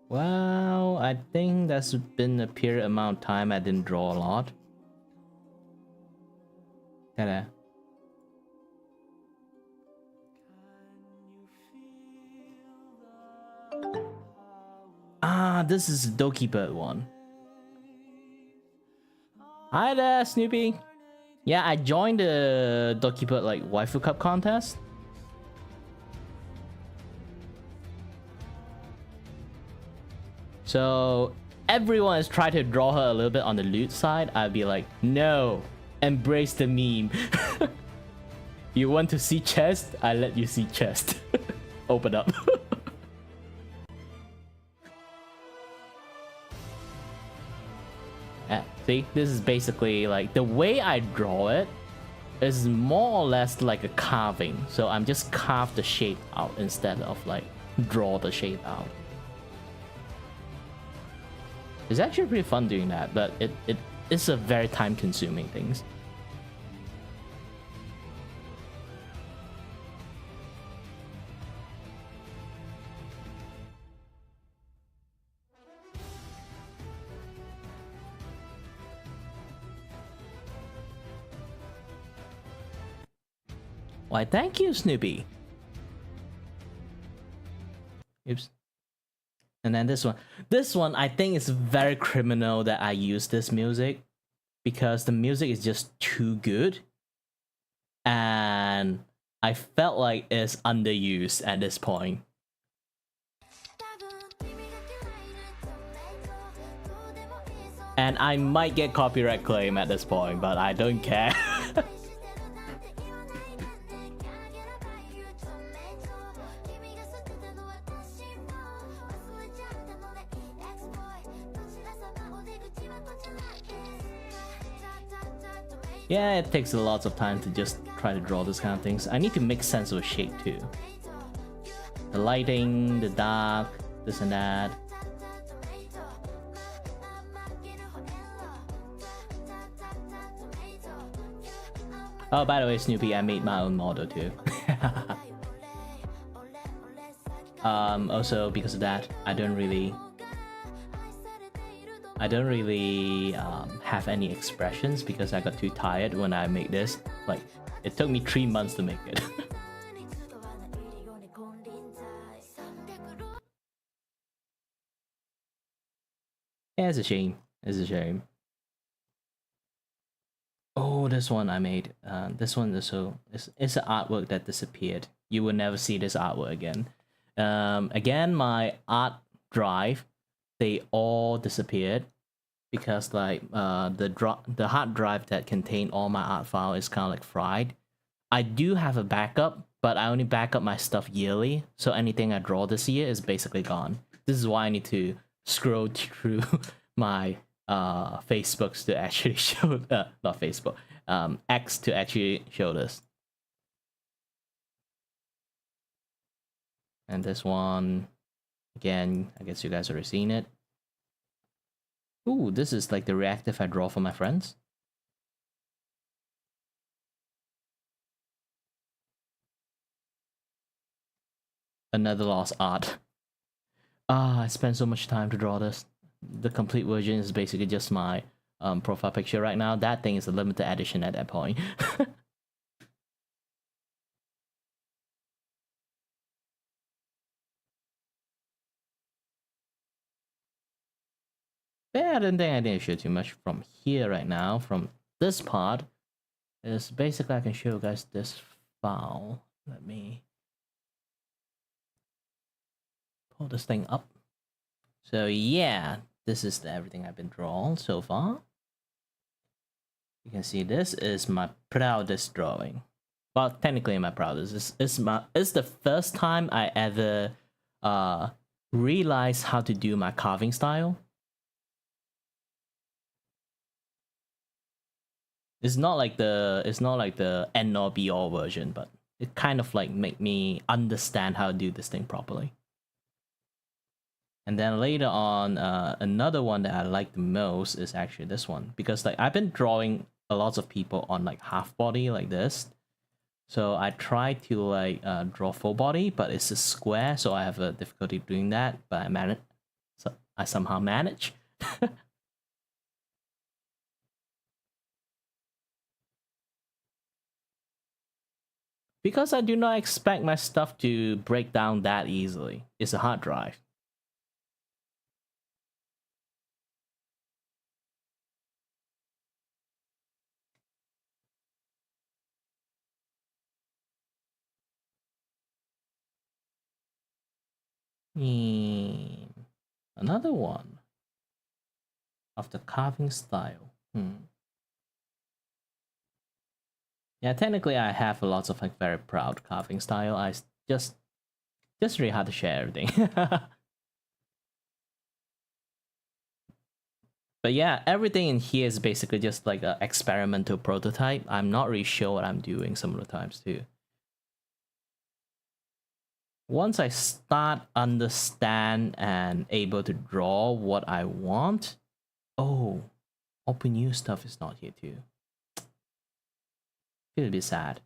Well, I think that's been a period amount of time I didn't draw a lot. Ta-da. Ah, this is the Doki Bird one. Hi there, Snoopy. Yeah, I joined the Doki Bird like Waifu Cup contest. So everyone has tried to draw her a little bit on the lewd side. I'd be like, no, embrace the meme. You want to see chest? I let you see chest. Open up. See, this is basically like the way I draw it is more or less like a carving. So I'm just carve the shape out instead of like draw the shape out. It's actually pretty fun doing that, but it's a very time-consuming thing. Why, thank you, Snoopy. Oops. And then this one I think it's very criminal that I use this music because the music is just too good, and I felt like it's underused at this point. And I might get copyright claim at this point, but I don't care. Yeah, it takes a lot of time to just try to draw these kind of things. I need to make sense of shape too. The lighting, the dark, this and that. Oh, by the way, Snoopy, I made my own model too. Also because of that, I don't really have any expressions because I got too tired when I made this. Like, it took me 3 months to make it. Yeah, it's a shame. It's a shame. Oh, this one I made. This one is it's an artwork that disappeared. You will never see this artwork again. Again, my art drive, they all disappeared because like the hard drive that contained all my art file is kind of like fried. I do have a backup, but I only back up my stuff yearly, so anything I draw this year is basically gone. This is why I need to scroll through my Facebooks to actually show not Facebook, X to actually show this. And this one, again, I guess you guys already seen it. Ooh, this is like the reactive I draw for my friends. Another lost art. Ah, I spent so much time to draw this. The complete version is basically just my profile picture right now. That thing is a limited edition at that point. Yeah, I don't think I need to show too much from here right now. From this part, is basically I can show you guys this file. Let me pull this thing up. So yeah, this is everything I've been drawing so far. You can see this is my proudest drawing. Well, technically my proudest. It's the first time I ever realized how to do my carving style. It's not like the end all be all version, but it kind of like make me understand how to do this thing properly. And then later on, another one that I like the most is actually this one, because like I've been drawing a lot of people on like half body like this. So I try to like draw full body, but it's a square, so I have a difficulty doing that, but I manage. So I somehow manage. Because I do not expect my stuff to break down that easily. It's a hard drive. Another one of the carving style. Yeah, technically I have a lot of like very proud carving style. I just really hard to share everything. But yeah, everything in here is basically just like an experimental prototype. I'm not really sure what I'm doing some of the times too. Once I start understand and able to draw what I want, oh, open new stuff is not here too. Feel a bit sad.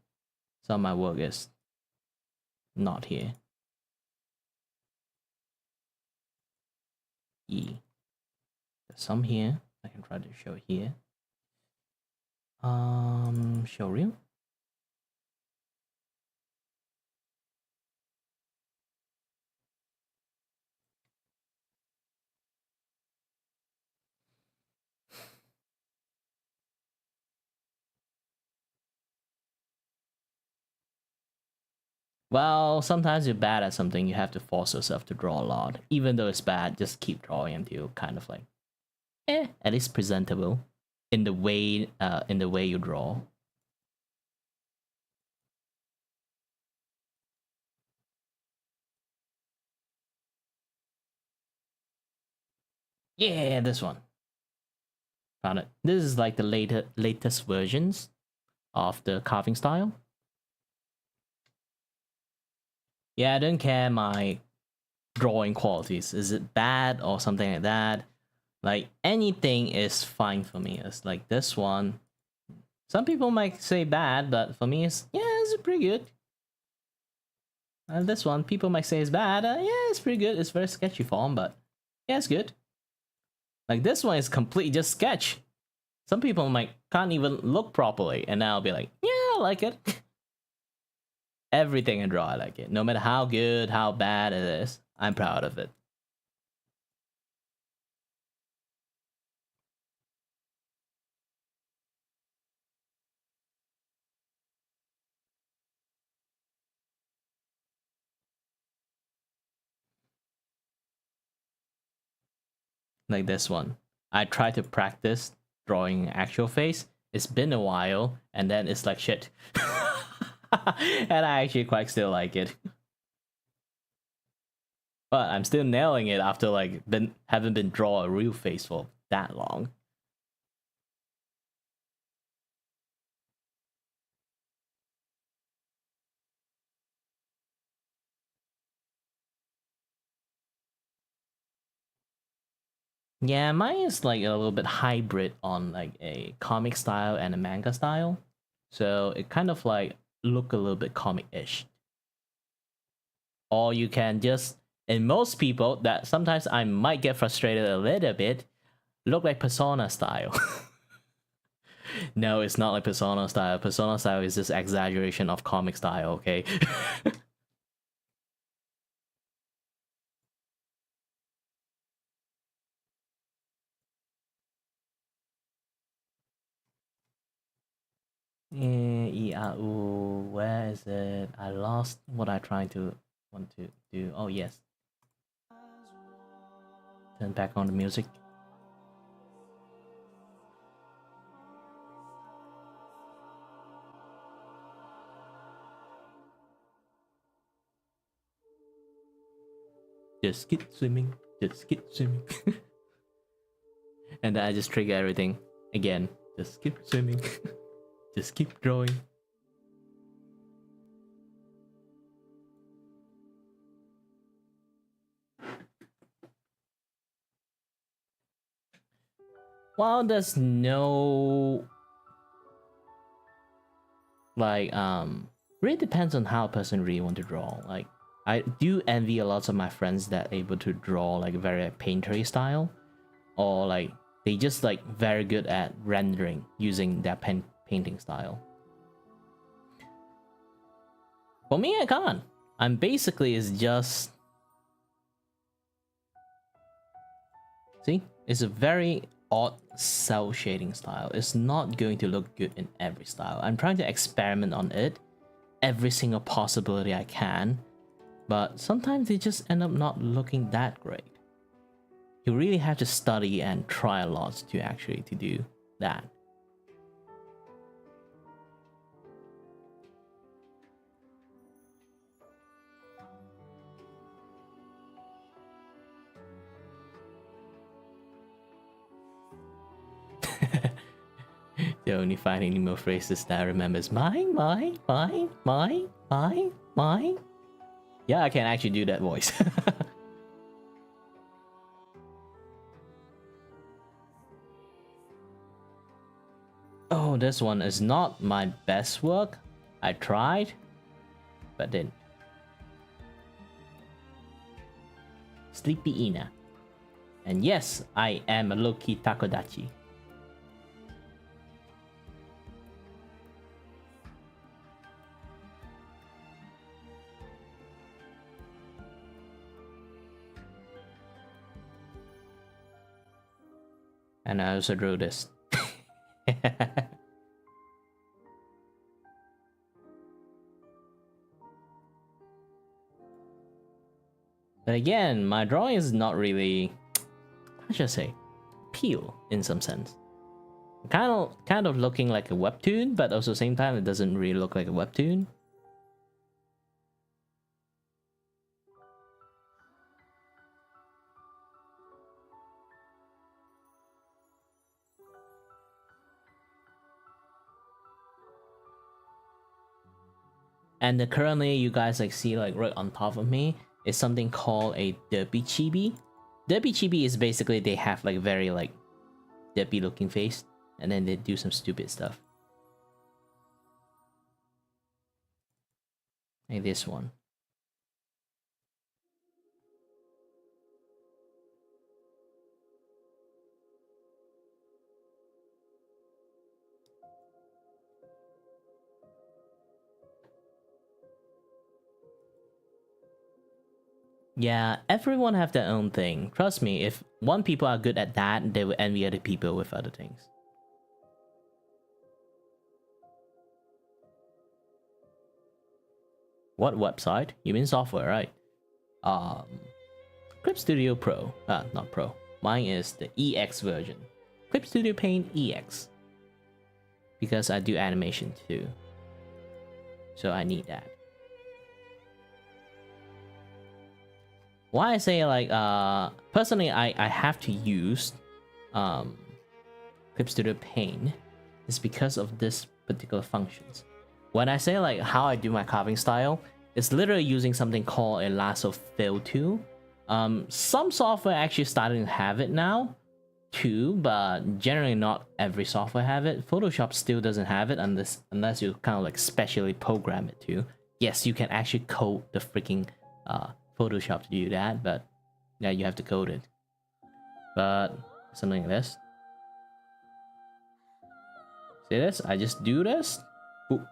Some of my work is not here. There's some here. I can try to show here. Show reel. Well, sometimes you're bad at something, you have to force yourself to draw a lot. Even though it's bad, just keep drawing until kind of like, at least presentable in the way you draw. Yeah, this one. Found it. This is like the latest versions of the carving style. Yeah, I don't care my drawing qualities. Is it bad or something like that? Like anything is fine for me. It's like this one. Some people might say bad, but for me, it's pretty good. And this one, people might say it's bad. Yeah, it's pretty good. It's very sketchy form, but yeah, it's good. Like this one is completely just sketch. Some people might can't even look properly, and I'll be like, yeah, I like it. Everything I draw, I like it. No matter how good, how bad it is, I'm proud of it. Like this one. I try to practice drawing actual face. It's been a while, and then it's like shit. And I actually quite still like it. But I'm still nailing it after like haven't been draw a real face for that long. Yeah, mine is like a little bit hybrid on like a comic style and a manga style. So it kind of like look a little bit comic-ish. Or you can just, and most people that sometimes I might get frustrated a little bit, look like Persona style. No, it's not like Persona style. Persona style is just exaggeration of comic style, okay? Where is it? I lost what I tried to want to do. Oh yes. Turn back on the music. Just keep swimming. Just keep swimming. And then I just trigger everything again. Just keep swimming. Just keep drawing. Well, there's no like really depends on how a person really want to draw. Like I do envy a lot of my friends that are able to draw like very paintery style, or like they just like very good at rendering using their painting style. For me, I can't. I'm basically is just see, it's a very odd cell shading style. It's not going to look good in every style. I'm trying to experiment on it, every single possibility I can, but sometimes they just end up not looking that great. You really have to study and try a lot to actually to do that. The only finding more phrases that I remember is mine, mine, mine, mine, mine, mine. Yeah, I can actually do that voice. Oh, this one is not my best work. I tried, but didn't. Sleepy Ina. And yes, I am a low-key Takodachi. And I also drew this. But again, my drawing is not really, how should I say, peel in some sense. Kind of looking like a webtoon, but also same time it doesn't really look like a webtoon. And currently, you guys like see like right on top of me is something called a derpy chibi. Derpy chibi is basically they have like very like derpy looking face, and then they do some stupid stuff. Like this one. Yeah, everyone have their own thing. Trust me, if one people are good at that, they will envy other people with other things. What website? You mean software, right? Clip Studio Pro. Not Pro. Mine is the EX version. Clip Studio Paint EX. Because I do animation too. So I need that. Why I say like personally I have to use Clip Studio Paint is because of this particular functions. When I say like how I do my carving style, it's literally using something called a lasso fill tool. Some software actually starting to have it now too, but generally not every software have it. Photoshop still doesn't have it unless you kind of like specially program it to. Yes, you can actually code the freaking Photoshop to do that, but yeah, you have to code it. But something like this. See this? I just do this. Ooh.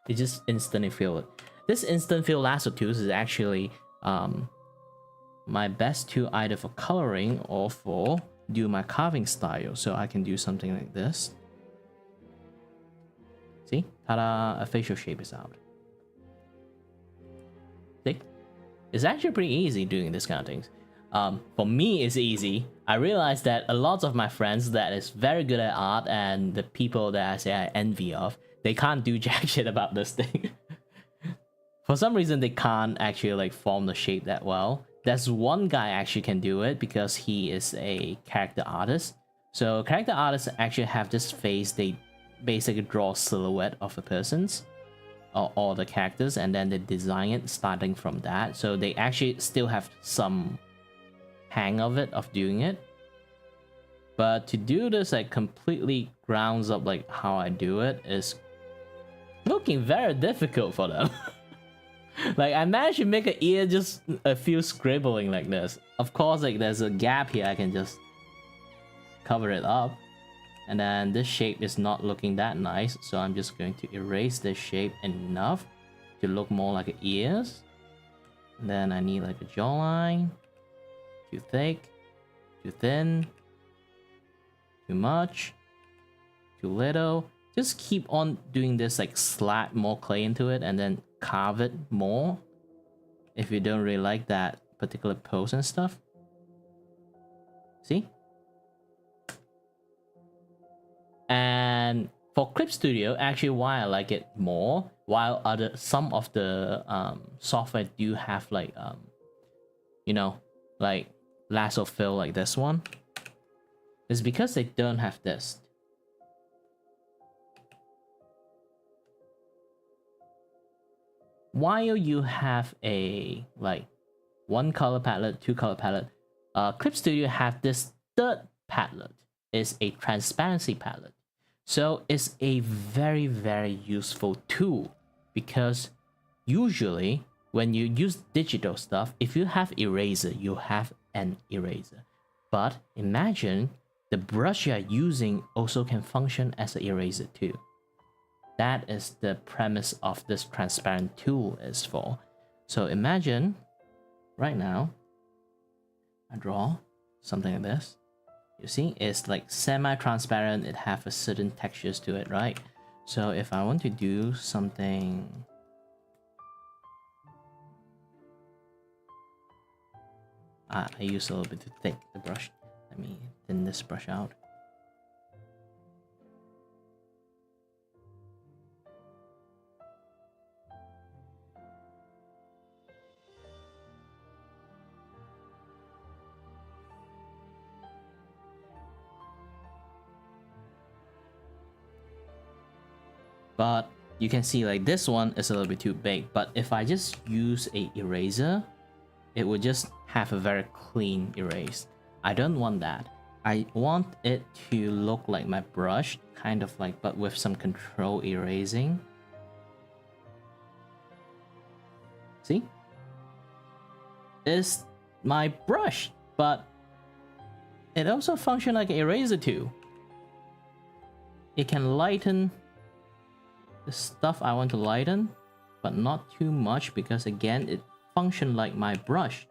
It just instantly fill it. This instant fill lasso tools is actually my best tool either for coloring or for do my carving style. So I can do something like this. See? Ta-da! A facial shape is out. See? It's actually pretty easy doing this kind of things. For me, it's easy. I realized that a lot of my friends that is very good at art and the people that I say I envy of, they can't do jack shit about this thing. For some reason, they can't actually like form the shape that well. There's one guy actually can do it because he is a character artist. So character artists actually have this face. They basically draw a silhouette of a person's or all the characters, and then they design it starting from that. So they actually still have some hang of it, of doing it. But to do this like completely grounds up like how I do it is looking very difficult for them. Like I managed to make an ear just a few scribbling like this. Of course, like there's a gap here, I can just cover it up. And then this shape is not looking that nice, so I'm just going to erase this shape enough to look more like ears. And then I need like a jawline. Too thick, too thin, too much, too little. Just keep on doing this, like slap more clay into it and then carve it more if you don't really like that particular pose and stuff. See? And for Clip Studio, actually why I like it more, while some of the software do have like you know, like lasso fill like this one, is because they don't have this. While you have a like one color palette, two color palette, Clip Studio have this third palette, is a transparency palette. So it's a very, very useful tool because usually when you use digital stuff, if you have eraser, you have an eraser. But imagine the brush you are using also can function as an eraser too. That is the premise of this transparent tool is for. So imagine right now, I draw something like this. You see, it's like semi-transparent, it have a certain textures to it, right? So if I want to do something I use a little bit too thick the brush. Let me thin this brush out. But you can see like this one is a little bit too big, but if I just use a eraser, it would just have a very clean erase. I don't want that. I want it to look like my brush, kind of like, but with some control erasing. See? It's my brush, but it also functions like an eraser too. It can lighten the stuff I want to lighten, but not too much because again, it functions like my brush.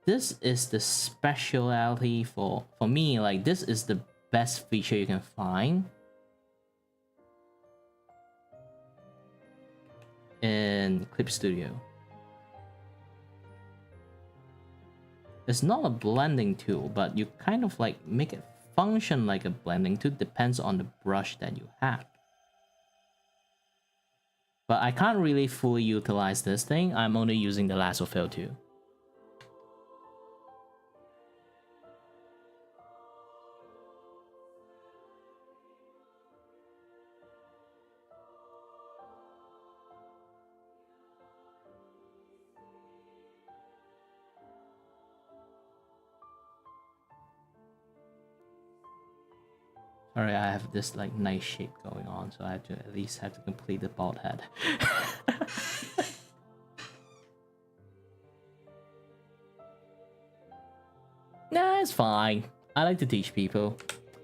This is the speciality for me, like this is the best feature you can find in Clip Studio. It's not a blending tool, but you kind of like make it function like a blending tool, depends on the brush that you have. But I can't really fully utilize this thing. I'm only using the lasso fill too. Sorry, I have this like nice shape going on, so I have to at least have to complete the bald head. Nah, it's fine. I like to teach people.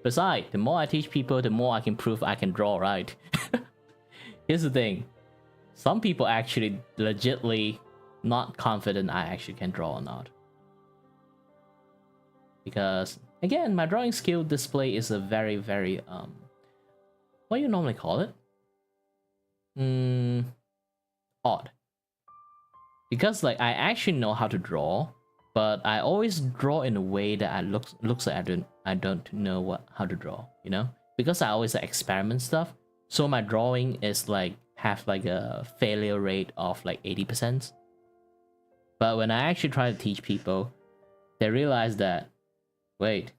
Besides, the more I teach people, the more I can prove I can draw, right? Here's the thing. Some people actually legitly not confident I actually can draw or not. Because again, my drawing skill display is a very, very what do you normally call it? Odd. Because like I actually know how to draw, but I always draw in a way that I looks like I don't know how to draw, you know? Because I always like, experiment stuff, so my drawing is like have like a failure rate of like 80%. But when I actually try to teach people, they realize that wait,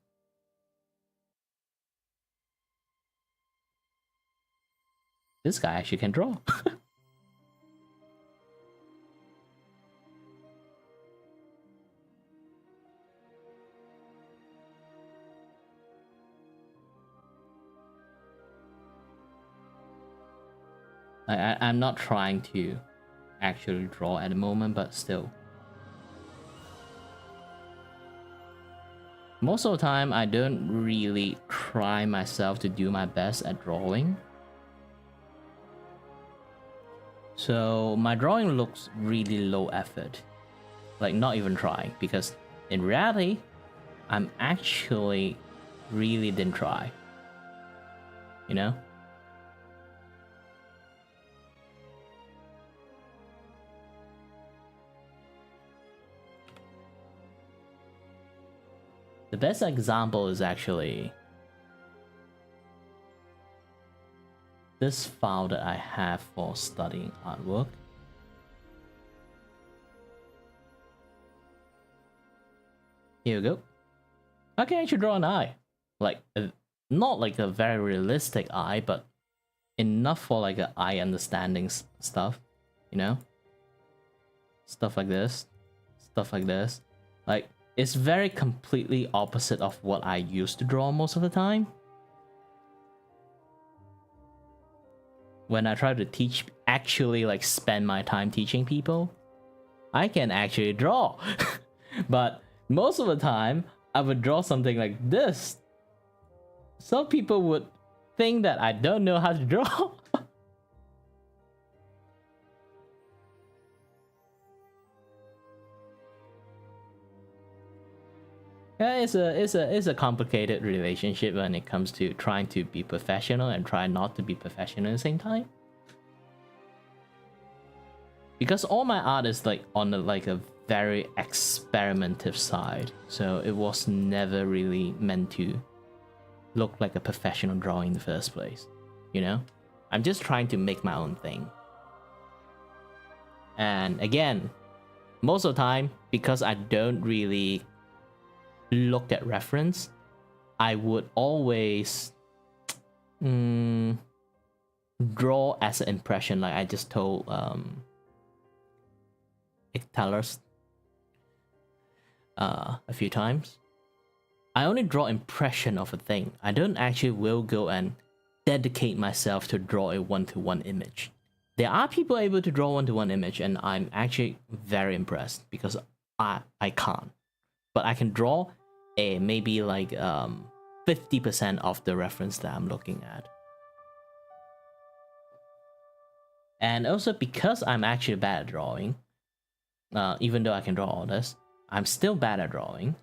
this guy actually can draw. I'm not trying to actually draw at the moment, but still. Most of the time, I don't really try myself to do my best at drawing. So my drawing looks really low effort. Like not even trying, because in reality, I'm actually really didn't try. You know? The best example is actually this file that I have for studying artwork. Here we go. I can actually draw an eye. Like, not like a very realistic eye, but enough for like an eye understanding stuff, you know? Stuff like this. Stuff like this. Like, it's very completely opposite of what I used to draw most of the time. When I try to teach, actually like spend my time teaching people, I can actually draw. But most of the time, I would draw something like this. Some people would think that I don't know how to draw. Yeah, it's a complicated relationship when it comes to trying to be professional and try not to be professional at the same time. because all my art is like on like a very experimentative side, so it was never really meant to look like a professional drawing in the first place, you know? I'm just trying to make my own thing. And again, most of the time, because I don't really look at reference, I would always draw as an impression, like I just told Ictalus a few times. I only draw impression of a thing. I don't actually will go and dedicate myself to draw a one-to-one image. There are people able to draw one-to-one image, and I'm actually very impressed because I can't. But I can draw a maybe like 50% of the reference that I'm looking at. And also because I'm actually bad at drawing, even though I can draw all this, I'm still bad at drawing.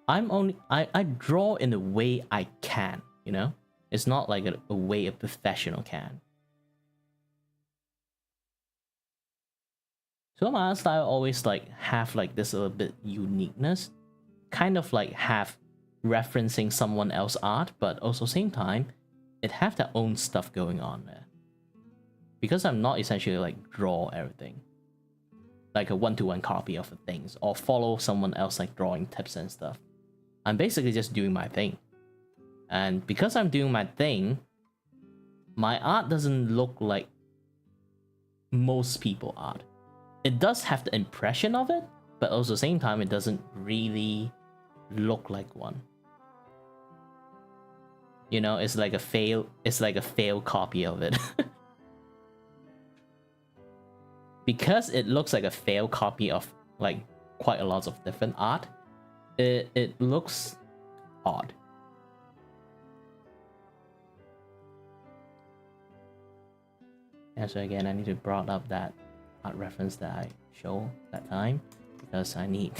I draw in the way I can, you know? It's not like a way a professional can. So my art style always like have like this a little bit uniqueness, kind of like have referencing someone else's art, but also same time, it have their own stuff going on there. Because I'm not essentially like draw everything, like a one-to-one copy of things, or follow someone else like drawing tips and stuff. I'm basically just doing my thing. And because I'm doing my thing, my art doesn't look like most people's art. It does have the impression of it, but also same time it doesn't really look like one. You know, it's like a fail copy of it. Because it looks like a failed copy of like quite a lot of different art, it looks odd. And so again, I need to brought up that art reference that I show that time because I need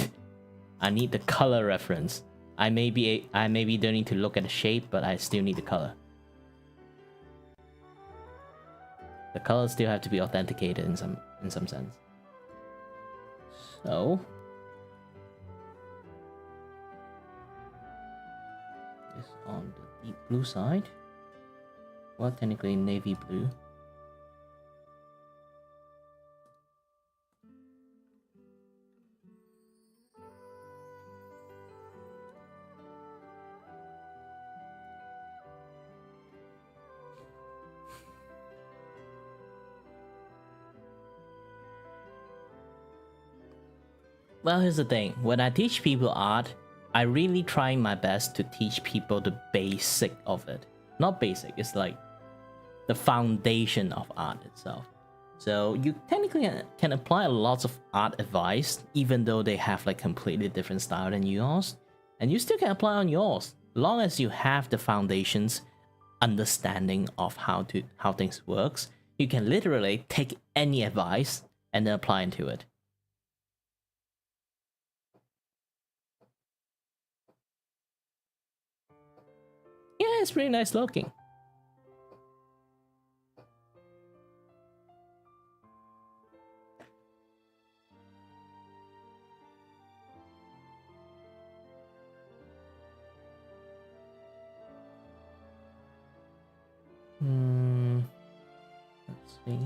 the color reference. I maybe don't need to look at the shape, but I still need the color. The colors still have to be authenticated in some sense. So this on the deep blue side. Well, technically navy blue. Well, here's the thing. When I teach people art, I really try my best to teach people the basic of it. Not basic, it's like the foundation of art itself. So you technically can apply lots of art advice, even though they have like completely different style than yours, and you still can apply on yours, long as you have the foundations understanding of how things works. You can literally take any advice and then apply into it. Yeah, it's pretty nice looking. Let's see.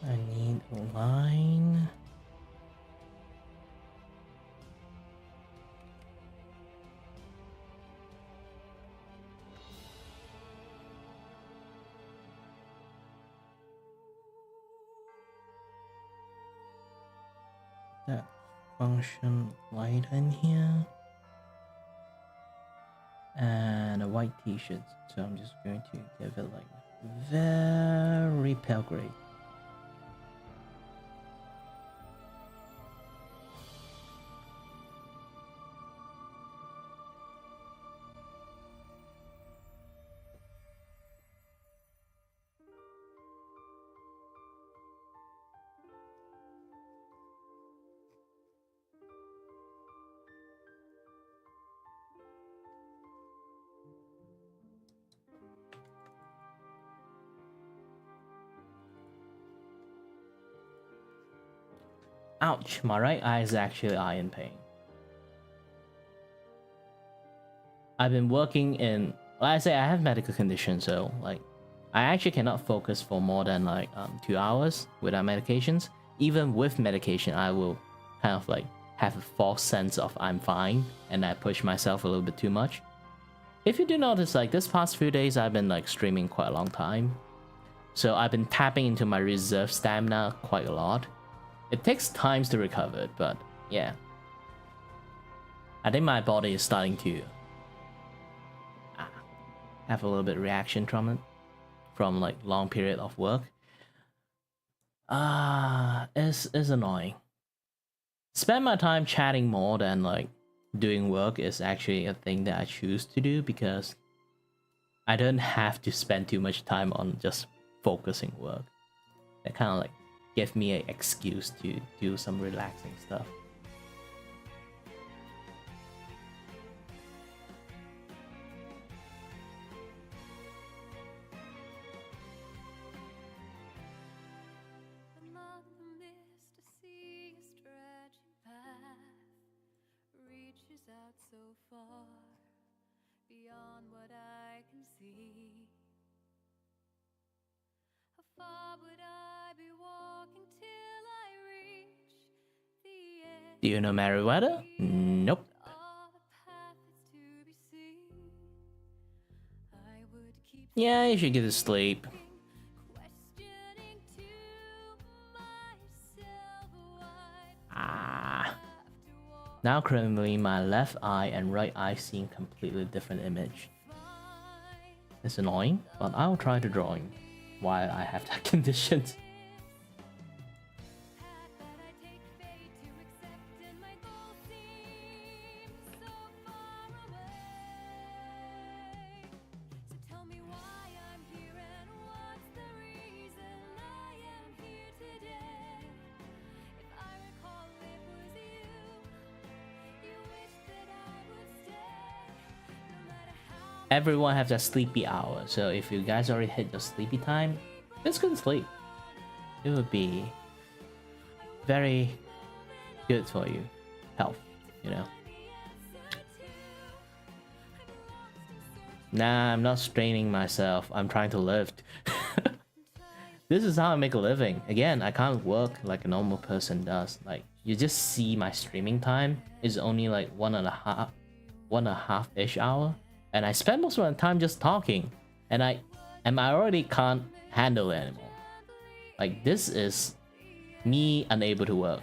I need a line. That function light in here. And a white t-shirt. So I'm just going to give it like Very pale gray. Ouch, my right eye is actually in pain. I've been working in, like I say, I have medical conditions, so like I actually cannot focus for more than like 2 hours without medications. Even with medication, I will kind of like have a false sense of I'm fine, and I push myself a little bit too much. If you do notice, like this past few days, I've been like streaming quite a long time, so I've been tapping into my reserve stamina quite a lot. It takes time to recover it, but yeah. I think my body is starting to have a little bit of reaction from it, from like long period of work. It's annoying. Spend my time chatting more than like doing work is actually a thing that I choose to do because I don't have to spend too much time on just focusing work. That kind of like give me an excuse to do some relaxing stuff. Out so far beyond what I can see. How far would I be walking till I reach the end? Do you know Meriwether? Nope. Yeah, you should get to sleep. Now currently my left eye and right eye see a completely different image. It's annoying, but I'll try to drawing while I have that condition. Everyone has a sleepy hour, so if you guys already hit your sleepy time, just go to sleep. It would be very good for you, health, you know. Nah, I'm not straining myself. I'm trying to lift. This is how I make a living. Again, I can't work like a normal person does. Like, you just see my streaming time is only like 1.5-ish hour. And I spend most of my time just talking, and I already can't handle it anymore. Like, this is me unable to work,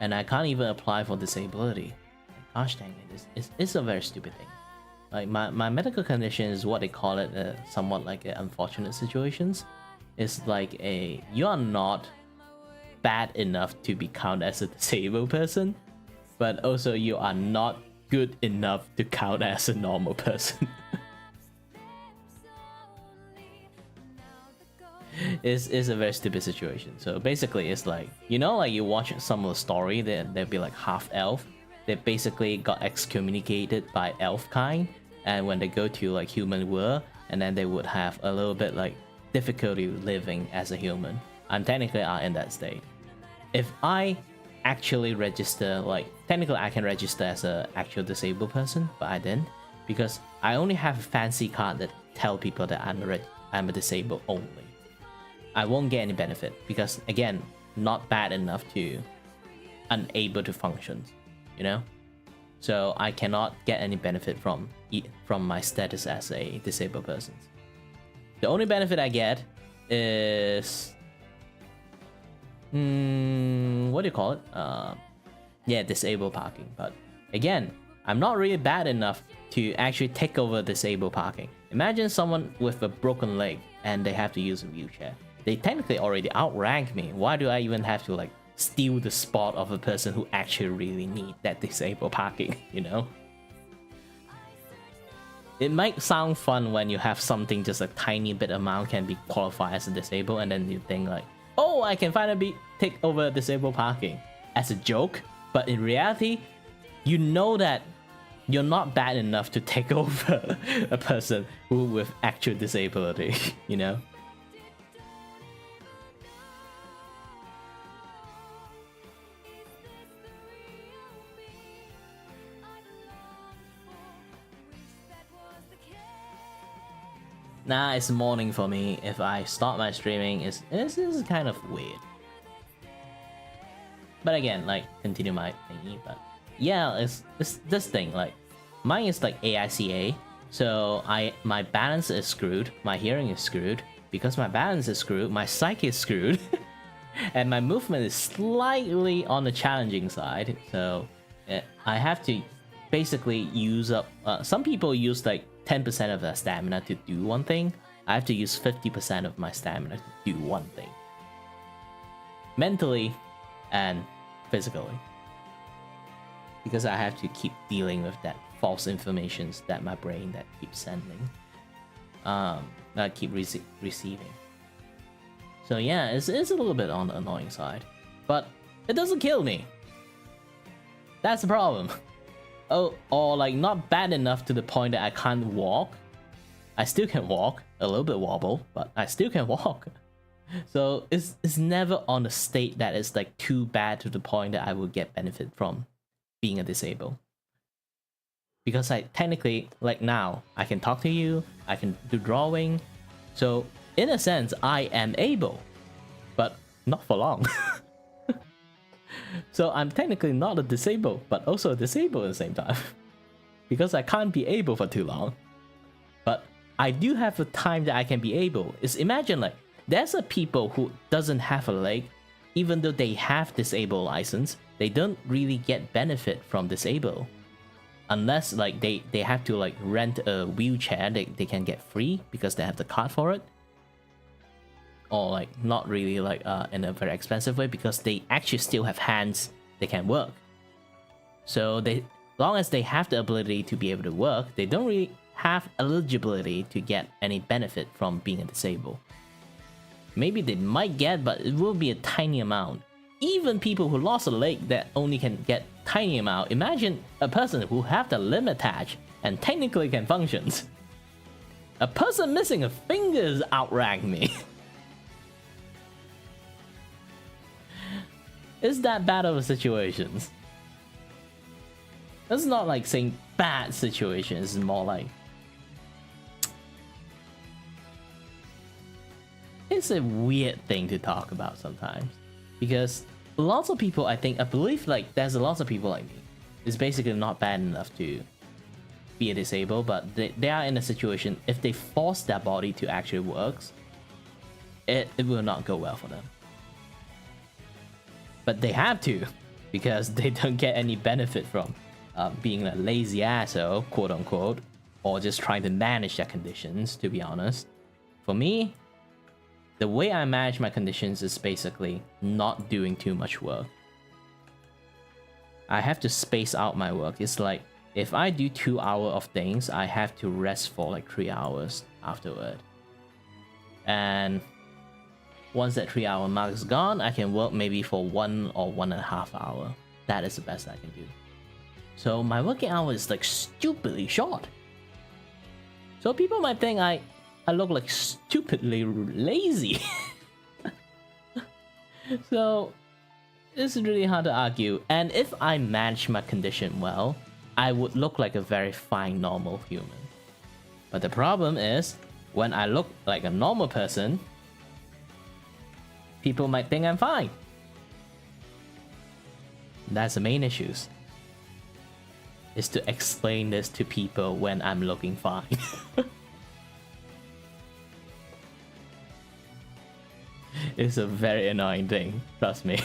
and I can't even apply for disability. Like, gosh dang it, it's a very stupid thing. Like my medical condition is what they call it, somewhat like unfortunate situations. It's like you are not bad enough to be counted as a disabled person, but also you are not good enough to count as a normal person. It's a very stupid situation. So basically it's like, you know, like you watch some of the story, they'll be like half elf. They basically got excommunicated by elf kind, and when they go to like human world, and then they would have a little bit like difficulty living as a human. I'm technically in that state. If I actually register, like technically I can register as a actual disabled person, but I didn't because I only have a fancy card that tell people that I'm a disabled only. I won't get any benefit because again, not bad enough to unable to function, you know. So I cannot get any benefit from my status as a disabled person. The only benefit I get is what do you call it? Yeah, disabled parking. But again, I'm not really bad enough to actually take over disabled parking. Imagine someone with a broken leg and they have to use a wheelchair. They technically already outrank me. Why do I even have to like steal the spot of a person who actually really need that disabled parking, you know? It might sound fun when you have something just a tiny bit amount can be qualified as a disabled, and then you think like, oh, I can finally take over disabled parking as a joke. But in reality, you know that you're not bad enough to take over a person who with actual disability, you know? Nah, it's morning for me. If I start my streaming, this is kind of weird. But again, like, continue my thingy, but yeah, it's this thing, like, mine is like AICA, so my balance is screwed, my hearing is screwed. Because my balance is screwed, my psych is screwed, and my movement is slightly on the challenging side, so I have to basically use up, some people use like 10% of their stamina to do one thing. I have to use 50% of my stamina to do one thing. Mentally and physically. Because I have to keep dealing with that false information that my brain that keeps sending. That I keep receiving. So yeah, it's a little bit on the annoying side. But it doesn't kill me. That's the problem. Oh, or like not bad enough to the point that I can't walk. I still can walk, a little bit wobble, but I still can walk. So it's never on a state that is like too bad to the point that I will get benefit from being a disabled. Because I technically, like now, I can talk to you, I can do drawing. So in a sense, I am able, but not for long. So I'm technically not a disabled, but also a disabled at the same time. Because I can't be able for too long. But I do have a time that I can be able. Is imagine like, there's a people who doesn't have a leg, even though they have disabled license, they don't really get benefit from disabled. Unless like they have to like rent a wheelchair, they can get free because they have the card for it. Or like not really like in a very expensive way because they actually still have hands they can work. So long as they have the ability to be able to work, they don't really have eligibility to get any benefit from being a disabled. Maybe they might get, but it will be a tiny amount. Even people who lost a leg that only can get tiny amount. Imagine a person who have the limb attached and technically can function. A person missing a finger outrank me. It's that bad of a situation. It's not like saying bad situations, it's more like it's a weird thing to talk about sometimes. Because lots of people, I believe like there's lots of people like me. It's basically not bad enough to be a disabled, but they are in a situation, if they force their body to actually work, it will not go well for them. But they have to, because they don't get any benefit from being a lazy asshole, quote unquote, or just trying to manage their conditions, to be honest. For me, the way I manage my conditions is basically not doing too much work. I have to space out my work. It's like, if I do 2 hours of things, I have to rest for like 3 hours afterward. And once that 3 hour mark is gone, I can work maybe for 1 or 1.5 hours. That is the best I can do. So my working hour is like stupidly short. So people might think I look like stupidly lazy. So it's really hard to argue. And if I manage my condition well, I would look like a very fine normal human. But the problem is, when I look like a normal person, people might think I'm fine. That's the main issues. Is to explain this to people when I'm looking fine. It's a very annoying thing, trust me.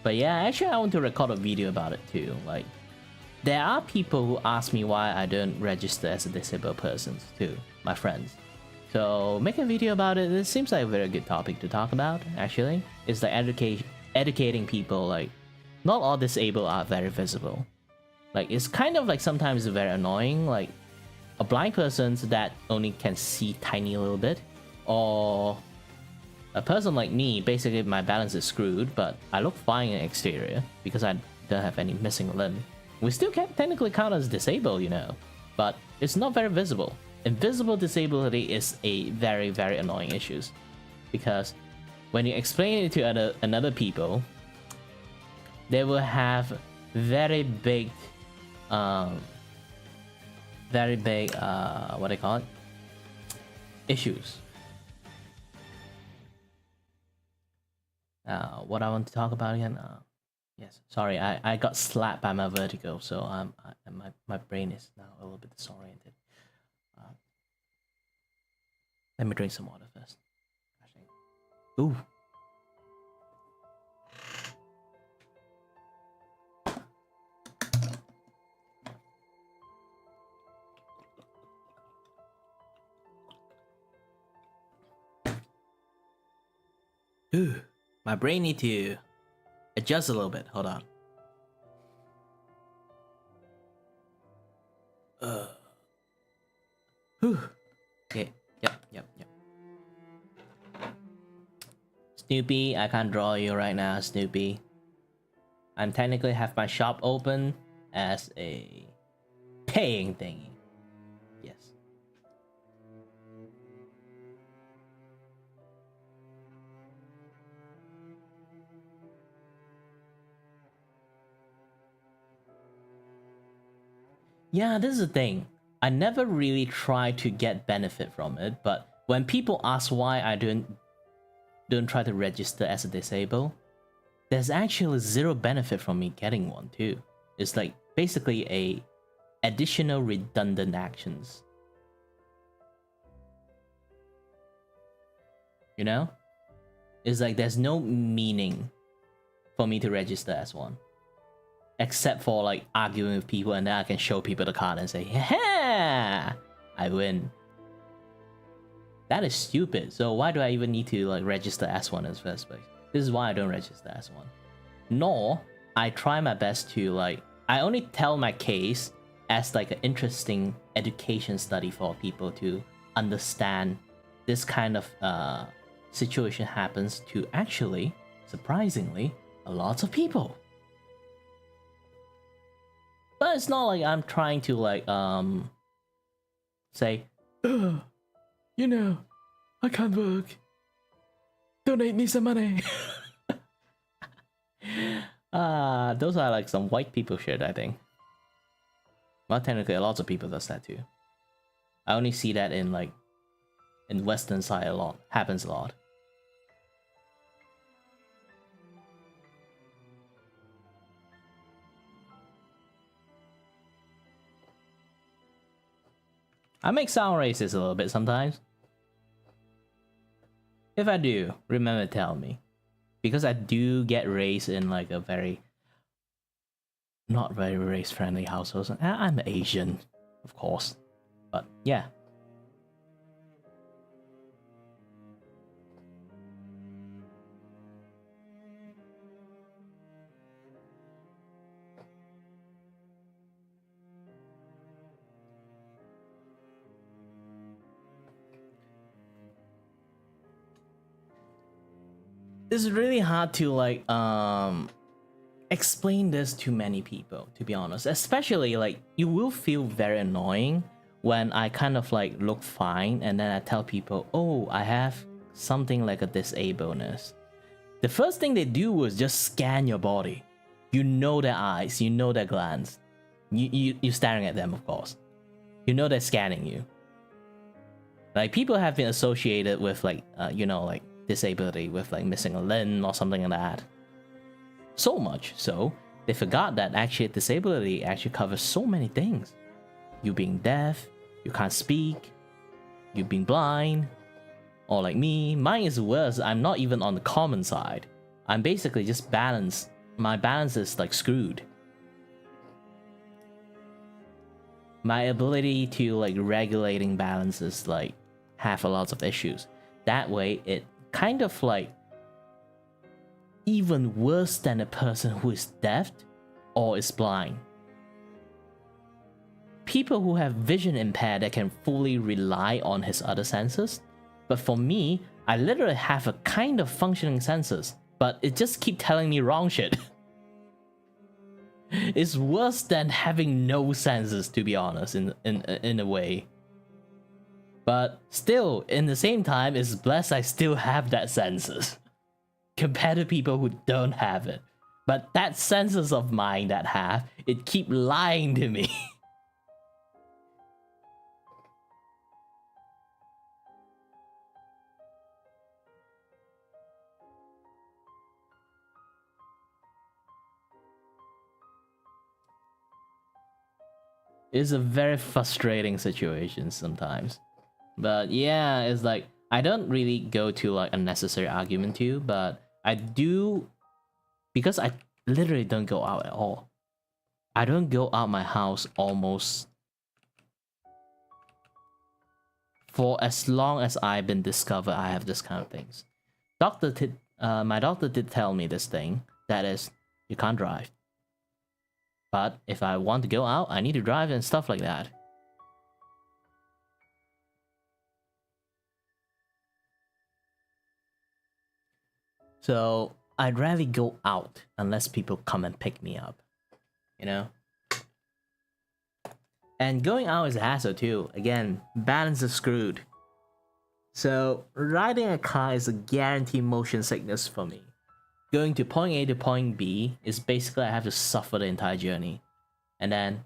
But yeah, actually I want to record a video about it too. Like, there are people who ask me why I don't register as a disabled person too, my friends. So make a video about it. It seems like a very good topic to talk about, actually. It's like educating people, like, not all disabled are very visible. Like, it's kind of like sometimes very annoying, like a blind person that only can see tiny little bit, or a person like me, basically my balance is screwed, but I look fine in exterior because I don't have any missing limb. We still can technically count as disabled, you know, but it's not very visible. Invisible disability is a very, very annoying issue, because when you explain it to another people, they will have very big, what do you call it? Issues. What I want to talk about again? Yes, sorry, I got slapped by my vertigo, so my brain is now a little bit disoriented. Let me drink some water first. Ooh. Ooh, my brain need to adjust a little bit. Hold on. Whew. Okay. Yep. Snoopy, I can't draw you right now, Snoopy. I'm technically have my shop open as a paying thingy. Yes. Yeah, this is the thing. I never really try to get benefit from it, but when people ask why I don't try to register as a disabled, there's actually zero benefit from me getting one too. It's like basically a additional redundant actions. You know? It's like there's no meaning for me to register as one. Except for like arguing with people, and then I can show people the card and say, yeah, I win. That is stupid. So why do I even need to like register as one in the first place? This is why I don't register as one. Nor I try my best to like, I only tell my case as like an interesting education study for people to understand this kind of situation happens to actually, surprisingly, a lot of people. But it's not like I'm trying to like say, you know, I can't work. Donate me some money. Those are like some white people shit, I think. Well, technically, a lot of people does that too. I only see that in like in Western side a lot. Happens a lot. I make sound racist a little bit sometimes. If I do, remember to tell me. Because I do get raised in like a very not very race-friendly household. I'm Asian, of course. But yeah. It's really hard to like explain this to many people, to be honest. Especially like you will feel very annoying when I kind of like look fine and then I tell people, oh, I have something like a disableness. The first thing they do is just scan your body. You know their eyes, you know their glance. You're staring at them, of course. You know they're scanning you. Like people have been associated with like you know, like disability with like missing a limb or something like that. So much so they forgot that actually disability actually covers so many things. You being deaf, you can't speak, you being blind, or like me, mine is worse. I'm not even on the common side. I'm basically just balanced my balance is like screwed. My ability to like regulating balances like have a lot of issues. That way it kind of like even worse than a person who is deaf or is blind. People who have vision impaired that can fully rely on his other senses. But for me, I literally have a kind of functioning senses, but it just keep telling me wrong shit. It's worse than having no senses, to be honest, in a way. But still, in the same time, it's blessed I still have that senses. Compared to people who don't have it. But that senses of mine that have, it keep lying to me. It's a very frustrating situation sometimes. But yeah, it's like, I don't really go to like unnecessary argument too, but I do, because I literally don't go out at all. I don't go out my house almost for as long as I've been discovered I have this kind of things. My doctor did tell me this thing, that is, you can't drive. But if I want to go out, I need to drive and stuff like that. So I'd rather go out unless people come and pick me up, you know? And going out is a hassle too. Again, balance is screwed. So riding a car is a guaranteed motion sickness for me. Going to point A to point B is basically I have to suffer the entire journey. And then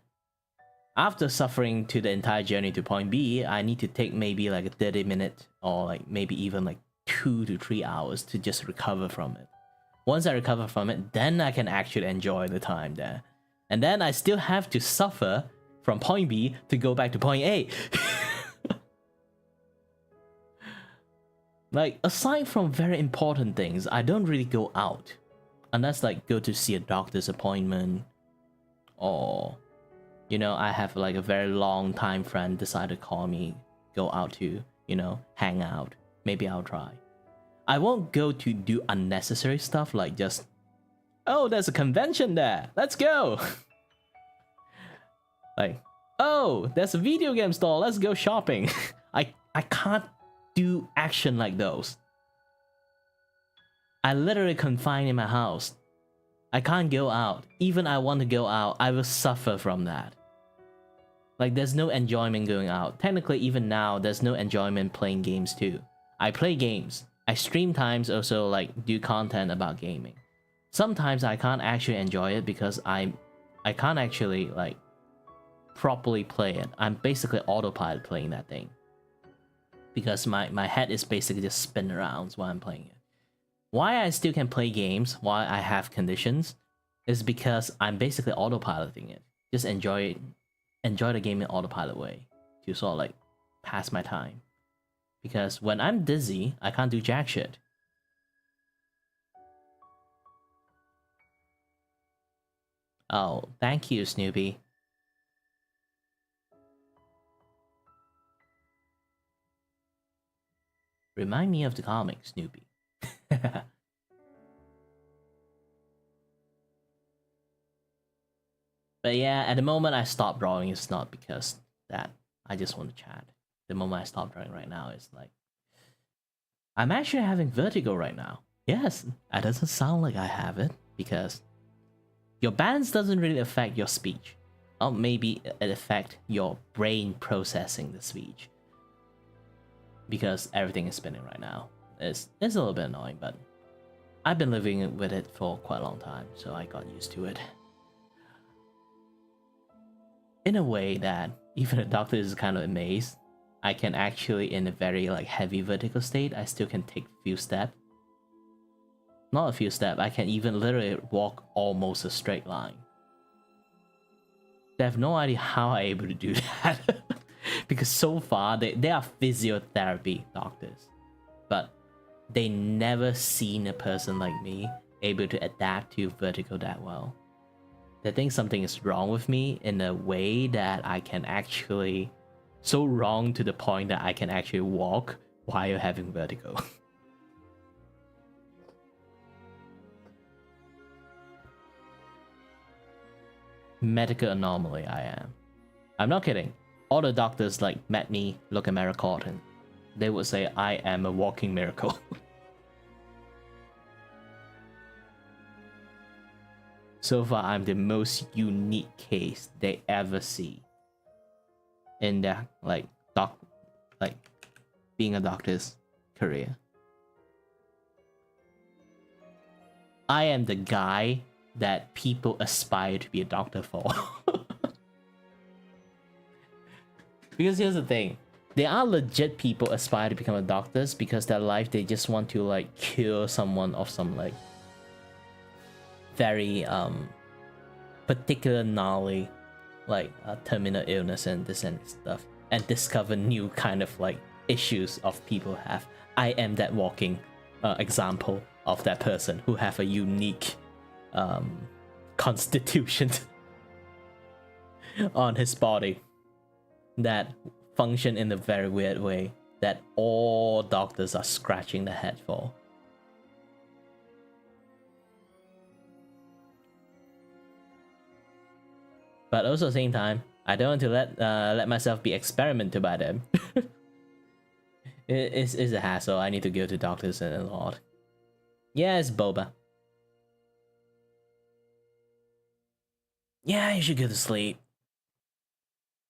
after suffering to the entire journey to point B, I need to take maybe like a 30-minute or like maybe even like 2 to 3 hours to just recover from it. Once I recover from it, then I can actually enjoy the time there. And then I still have to suffer from point B to go back to point A. Like, aside from very important things, I don't really go out. Unless, like, go to see a doctor's appointment. Or, you know, I have, like, a very long time friend decide to call me, go out to, you know, hang out. Maybe I'll try. I won't go to do unnecessary stuff, like just, oh, there's a convention there, let's go! Like, oh, there's a video game store, let's go shopping. I can't do action like those. I literally confined in my house. I can't go out. Even I want to go out, I will suffer from that. Like, there's no enjoyment going out. Technically, even now, there's no enjoyment playing games too. I play games. I stream times also, like, do content about gaming. Sometimes I can't actually enjoy it because I can't actually, like, properly play it. I'm basically autopilot playing that thing. Because my head is basically just spinning around while I'm playing it. Why I still can play games while I have conditions is because I'm basically autopiloting it. Just enjoy the game in autopilot way to sort of like pass my time. Because when I'm dizzy, I can't do jack shit. Oh, thank you, Snoopy. Remind me of the comic, Snoopy. But yeah, at the moment I stopped drawing, it's not because that I just want to chat. The moment I stop drawing right now is like, I'm actually having vertigo right now. Yes, it doesn't sound like I have it because your balance doesn't really affect your speech. Or maybe it affects your brain processing the speech. Because everything is spinning right now. It's a little bit annoying, but I've been living with it for quite a long time, so I got used to it. In a way that even the doctor is kind of amazed. I can actually, in a very like heavy vertical state, I still can take a few steps. Not a few steps, I can even literally walk almost a straight line. They have no idea how I'm able to do that. Because so far, they are physiotherapy doctors. But they never seen a person like me able to adapt to vertigo that well. I think something is wrong with me in a way that I can actually, so wrong to the point that I can actually walk while having vertigo. Medical anomaly I am. I'm not kidding. All the doctors like met me, look at my record, and they would say I am a walking miracle. So far, I'm the most unique case they ever see in their like being a doctor's career. I am the guy that people aspire to be a doctor for. Because here's the thing, there are legit people aspire to become a doctors because their life they just want to like cure someone of some like very particular gnarly like terminal illness and this and stuff, and discover new kind of like issues of people have. I am that walking example of that person who have a unique constitution on his body that function in a very weird way that all doctors are scratching their head for. But also at the same time, I don't want to let myself be experimented by them. It's a hassle. I need to go to doctors a lot. Yeah, it's boba. Yeah, you should go to sleep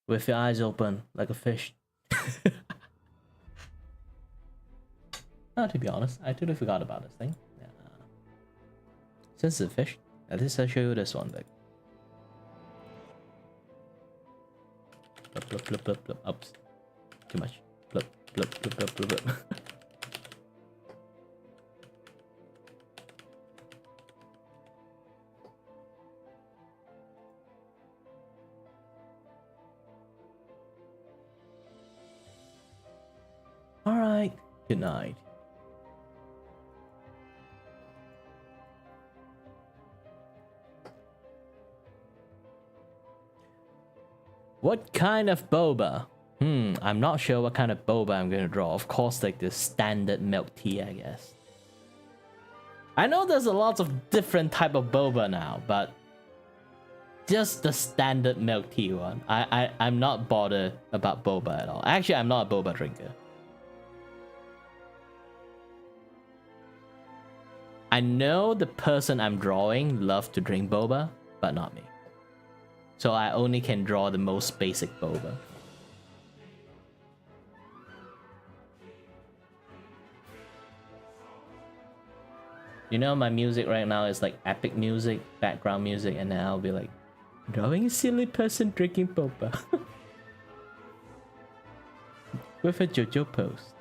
with your eyes open like a fish. Oh, to be honest, I totally forgot about this thing. Yeah. Since it's a fish, at least I'll show you this one. Like, blub, blub, blub, blub. Oops, too much. Blub, blub, blub, blub, blub, blub. All right. Good night. What kind of boba? I'm not sure what kind of boba I'm gonna draw. Of course, like the standard milk tea, I guess. I know there's a lot of different type of boba now, but just the standard milk tea one. I'm not bothered about boba at all. Actually, I'm not a boba drinker. I know the person I'm drawing loves to drink boba, but not me. So I only can draw the most basic boba. You know, my music right now is like epic music, background music, and then I'll be like, drawing a silly person drinking boba. With a JoJo pose.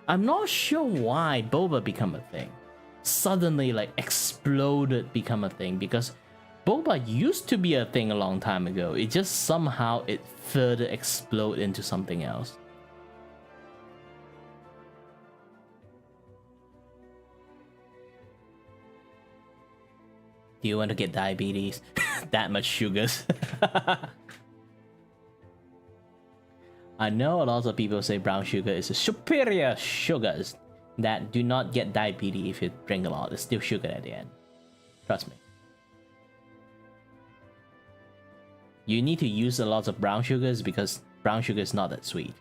I'm not sure why boba become a thing. Suddenly like exploded become a thing, because boba used to be a thing a long time ago. It just somehow it further explode into something else. Do you want to get diabetes? That much sugars. I know a lot of people say brown sugar is a superior sugars that do not get diabetes if you drink a lot. It's still sugar at the end. Trust me. You need to use a lot of brown sugars because brown sugar is not that sweet.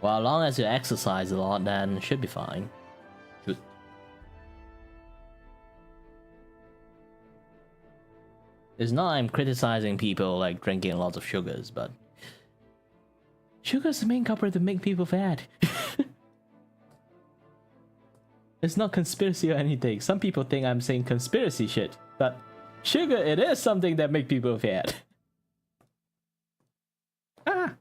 Well, as long as you exercise a lot, then it should be fine. It's not I'm criticizing people like drinking a lot of sugars, but sugar is the main culprit to make people fat. It's not conspiracy or anything. Some people think I'm saying conspiracy shit, but sugar, it is something that make people fat. Ah.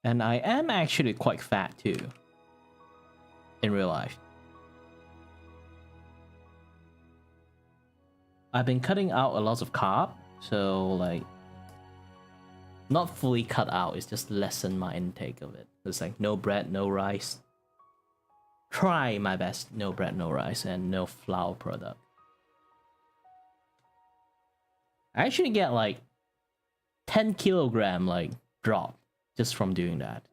And I am actually quite fat too. In real life. I've been cutting out a lot of carb, so like not fully cut out, it's just lessen my intake of it. It's like no bread, no rice. Try my best, no bread, no rice, and no flour product. I actually get like 10 kilogram like drop just from doing that.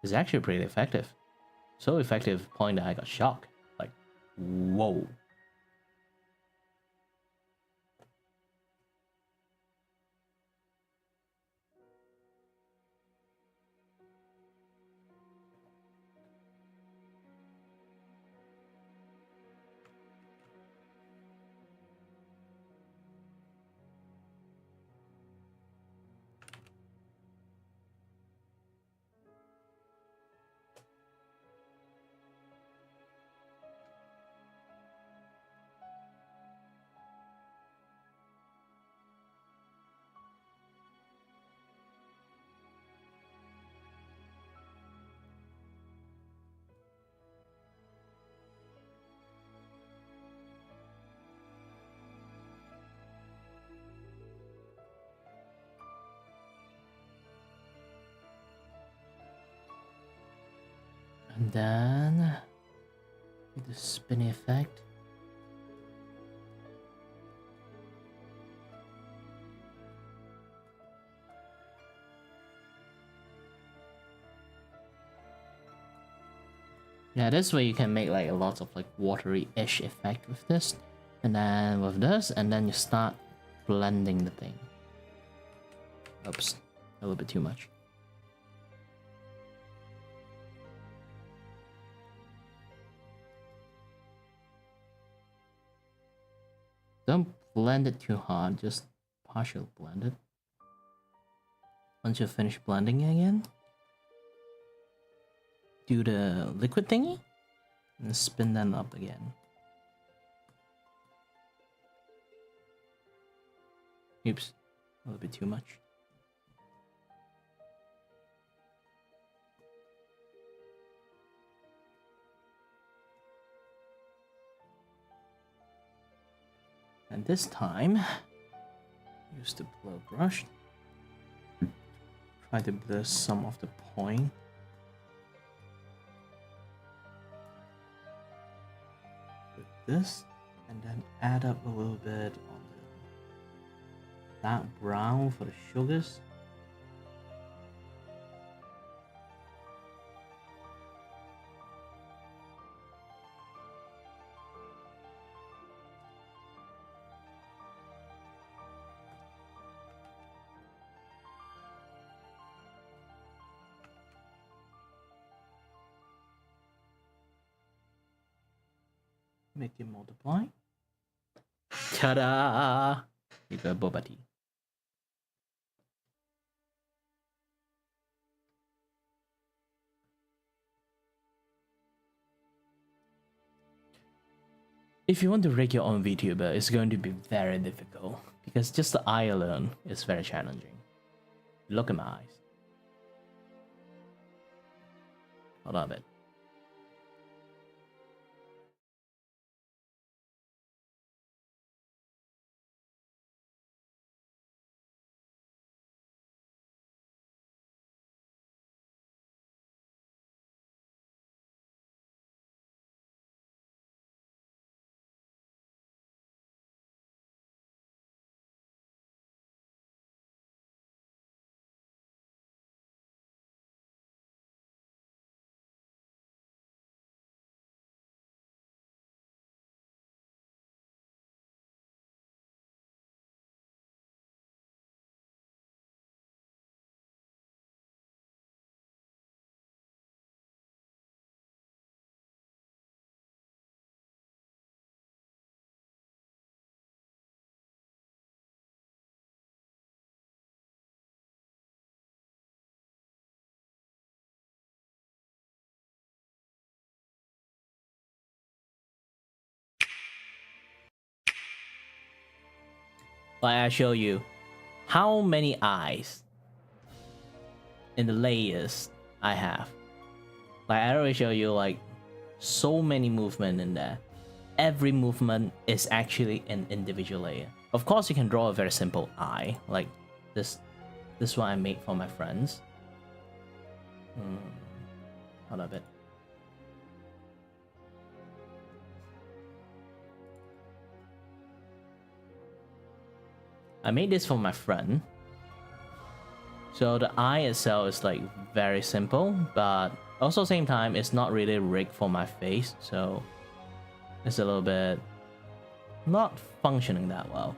It's actually pretty effective. So effective point that I got shocked. Like, whoa. And then the spinny effect. Yeah, this way you can make like a lot of like watery-ish effect with this. And then with this, and then you start blending the thing. Oops, a little bit too much. Don't blend it too hard, just partial blend it. Once you finish blending again, do the liquid thingy and spin them up again. Oops, a little bit too much. And this time, use the blow brush. Try to blur some of the point. With this, and then add up a little bit on the dark brown for the sugars. Make it multiply. Ta-da! You got boba tea. If you want to rig your own VTuber, it's going to be very difficult because just the eye alone is very challenging. Look at my eyes. Hold on a bit. Like I show you how many eyes in the layers I have. Like I already show you like so many movement in there. Every movement is actually an individual layer. Of course, you can draw a very simple eye, like this one I made for my friends. Hold up a bit. I made this for my friend. So the eye itself is like very simple, but also same time it's not really rigged for my face, so it's a little bit not functioning that well.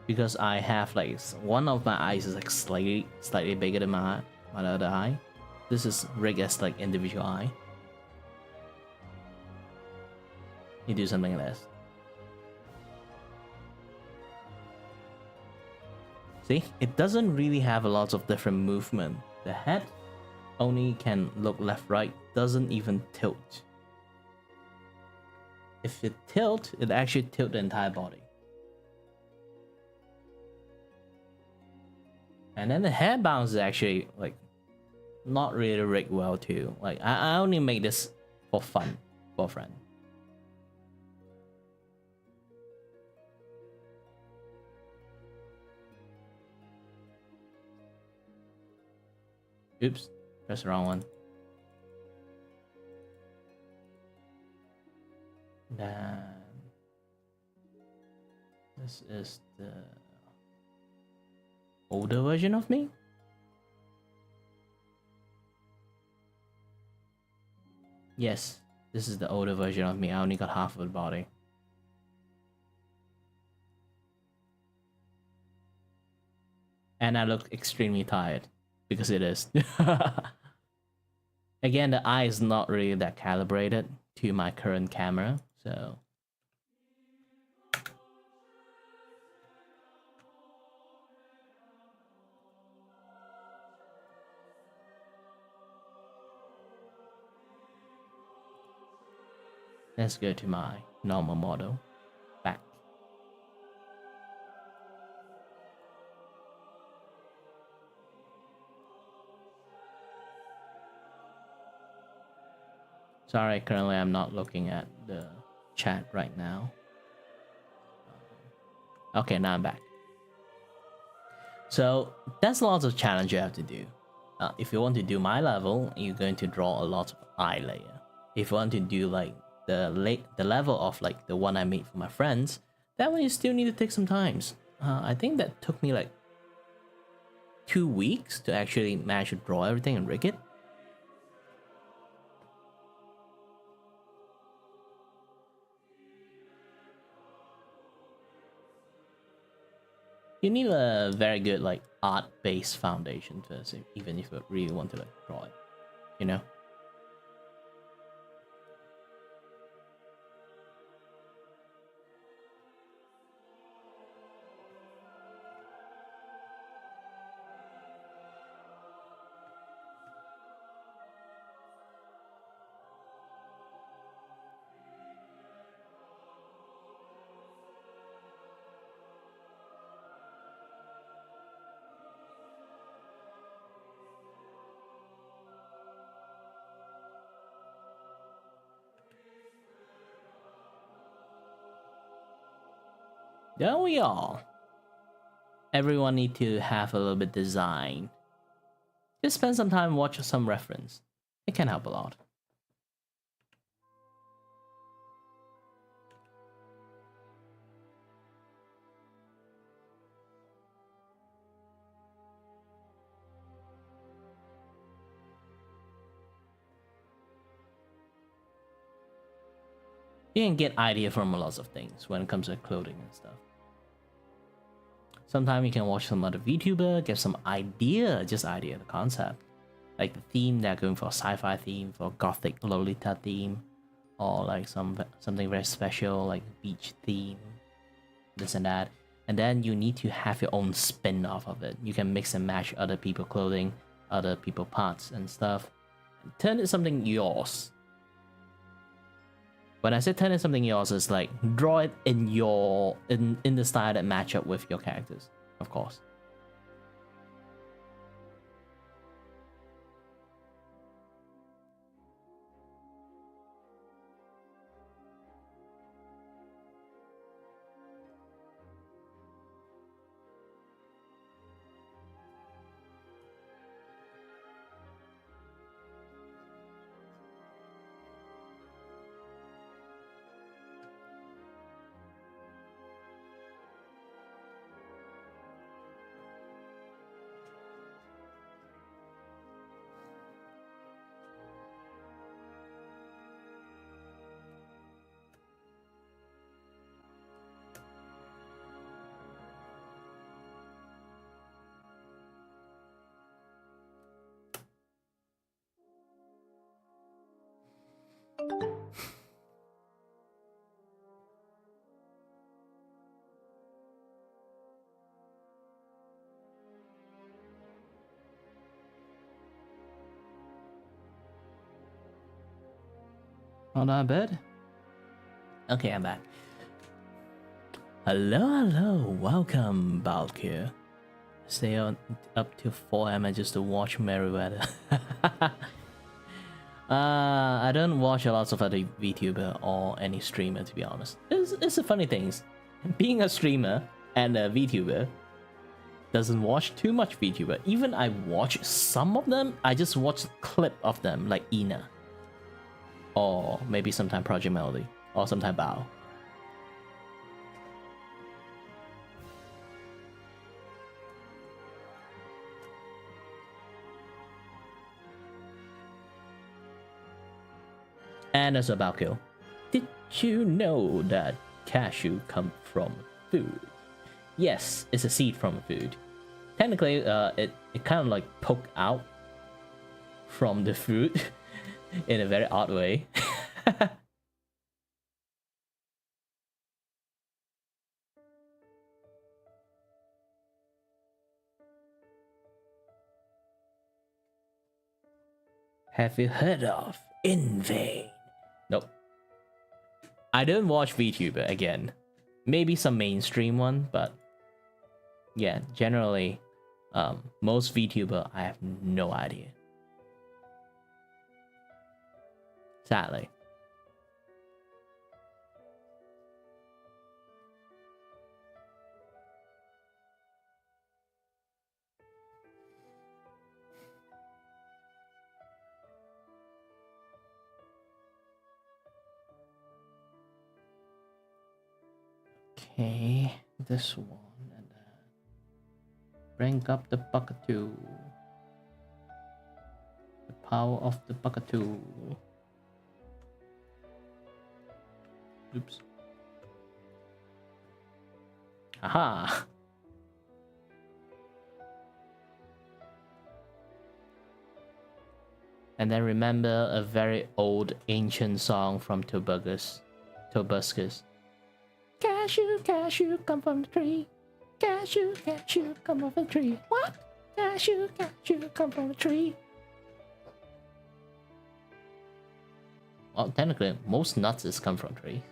Because I have like one of my eyes is like slightly bigger than my other eye. This is rigged as like individual eye. You do something like this. See, it doesn't really have a lot of different movement. The head only can look left, right, doesn't even tilt. If it tilt, it actually tilt the entire body. And then the head bounce is actually like not really rigged well too. Like I only make this for fun, for a friend. Oops, press the wrong one. Then this is the older version of me. Yes, this is the older version of me. I only got half of the body. And I look extremely tired. Because it is. Again, the eye is not really that calibrated to my current camera, so let's go to my normal model. Back. Sorry, currently I'm not looking at the chat right now. Okay, now I'm back. So that's lots of challenge you have to do. If you want to do my level, you're going to draw a lot of eye layer. If you want to do like the level of like the one I made for my friends, that one you still need to take some times. I think that took me like 2 weeks to actually manage to draw everything and rig it. You need a very good like art-based foundation first, even if you really want to like draw it, you know? There we are. Everyone need to have a little bit design. Just spend some time watch some reference. It can help a lot. You can get idea from a lot of things when it comes to clothing and stuff. Sometimes you can watch some other VTuber, get some idea, just idea the concept. Like the theme, they're going for a sci-fi theme, for gothic Lolita theme, or like something very special like beach theme, this and that. And then you need to have your own spin off of it. You can mix and match other people's clothing, other people's parts and stuff. Turn it something yours. When I say turn in something yours, it's like draw it in in the style that match up with your characters, of course. Not that bad. Okay, I'm back. Hello, welcome, Vacuo. Stay on up till 4 am just to watch Merryweather. I don't watch a lot of other VTuber or any streamer, to be honest. It's a funny thing. Being a streamer and a VTuber doesn't watch too much VTuber. Even I watch some of them, I just watch a clip of them, like Ina. Or maybe sometime Project Melody. Or sometime Bao. And as a Vacuo, did you know that cashew come from food? Yes, it's a seed from food. Technically, it kind of like poke out from the fruit in a very odd way. Have you heard of In Vain? Nope. I don't watch VTuber again. Maybe some mainstream one, but yeah, generally, most VTuber I have no idea. Sadly. Okay, this one, and bring up the Buckatoo. The power of the Buckatoo. Oops. Aha! And then remember a very old ancient song from Tobuscus. Cashew, cashew, come from the tree. Cashew, cashew, come from the tree. What? Cashew, cashew, come from the tree. Well, technically, most nuts is come from trees.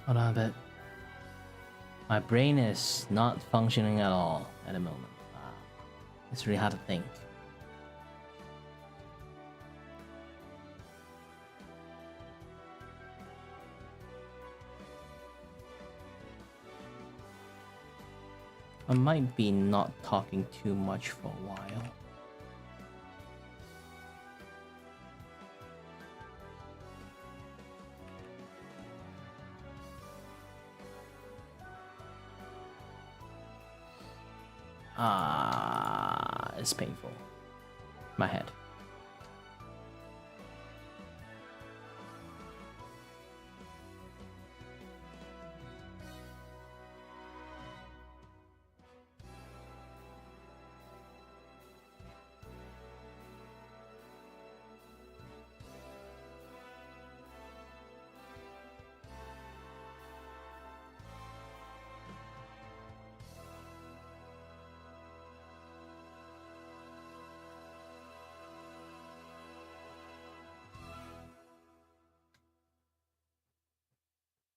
Hold on a bit. My brain is not functioning at all at the moment. It's really hard to think. I might be not talking too much for a while. It's painful. My head.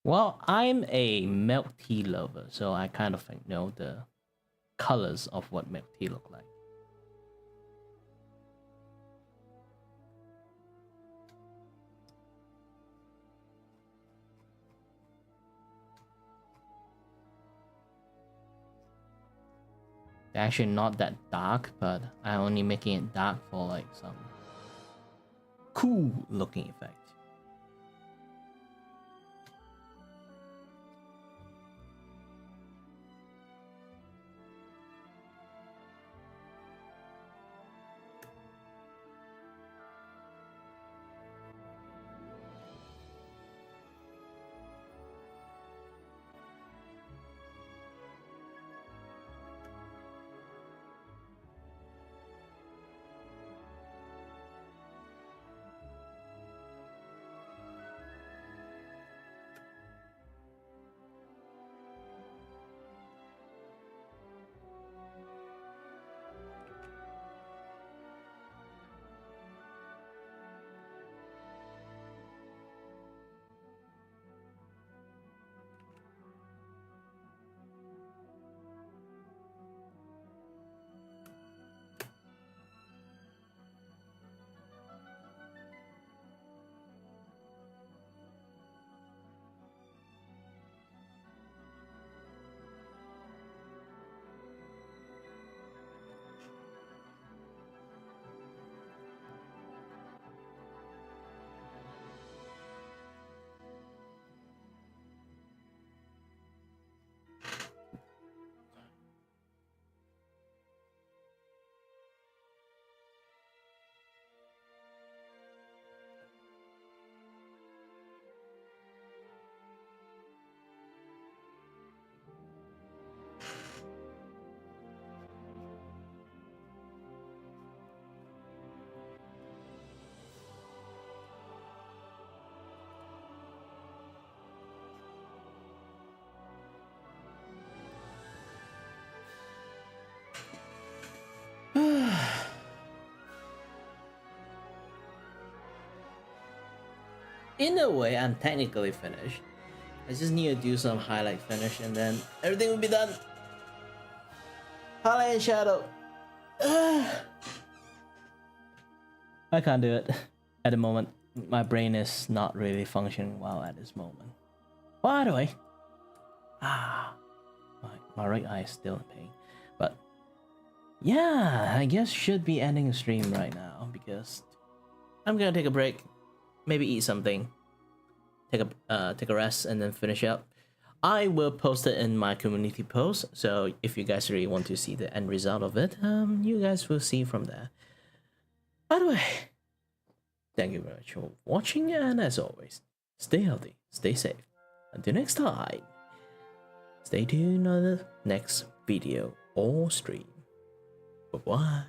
Well, I'm a milk tea lover, so I kind of know the colors of what milk tea look like. They're actually not that dark, but I'm only making it dark for like some cool looking effect. In a way, I'm technically finished. I just need to do some highlight finish and then everything will be done. Highlight and shadow. I can't do it at the moment. My brain is not really functioning well at this moment. By the way, my right eye is still in pain. But yeah, I guess should be ending the stream right now because I'm gonna take a break, maybe eat something, take a rest, and then finish up. I will post it in my community post, so if you guys really want to see the end result of it, you guys will see from there. By the way, thank you very much for watching, and as always, stay healthy, stay safe. Until next time, stay tuned on the next video or stream. Bye-bye.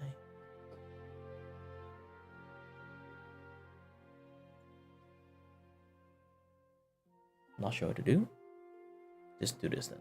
Not sure what to do. Just do this then.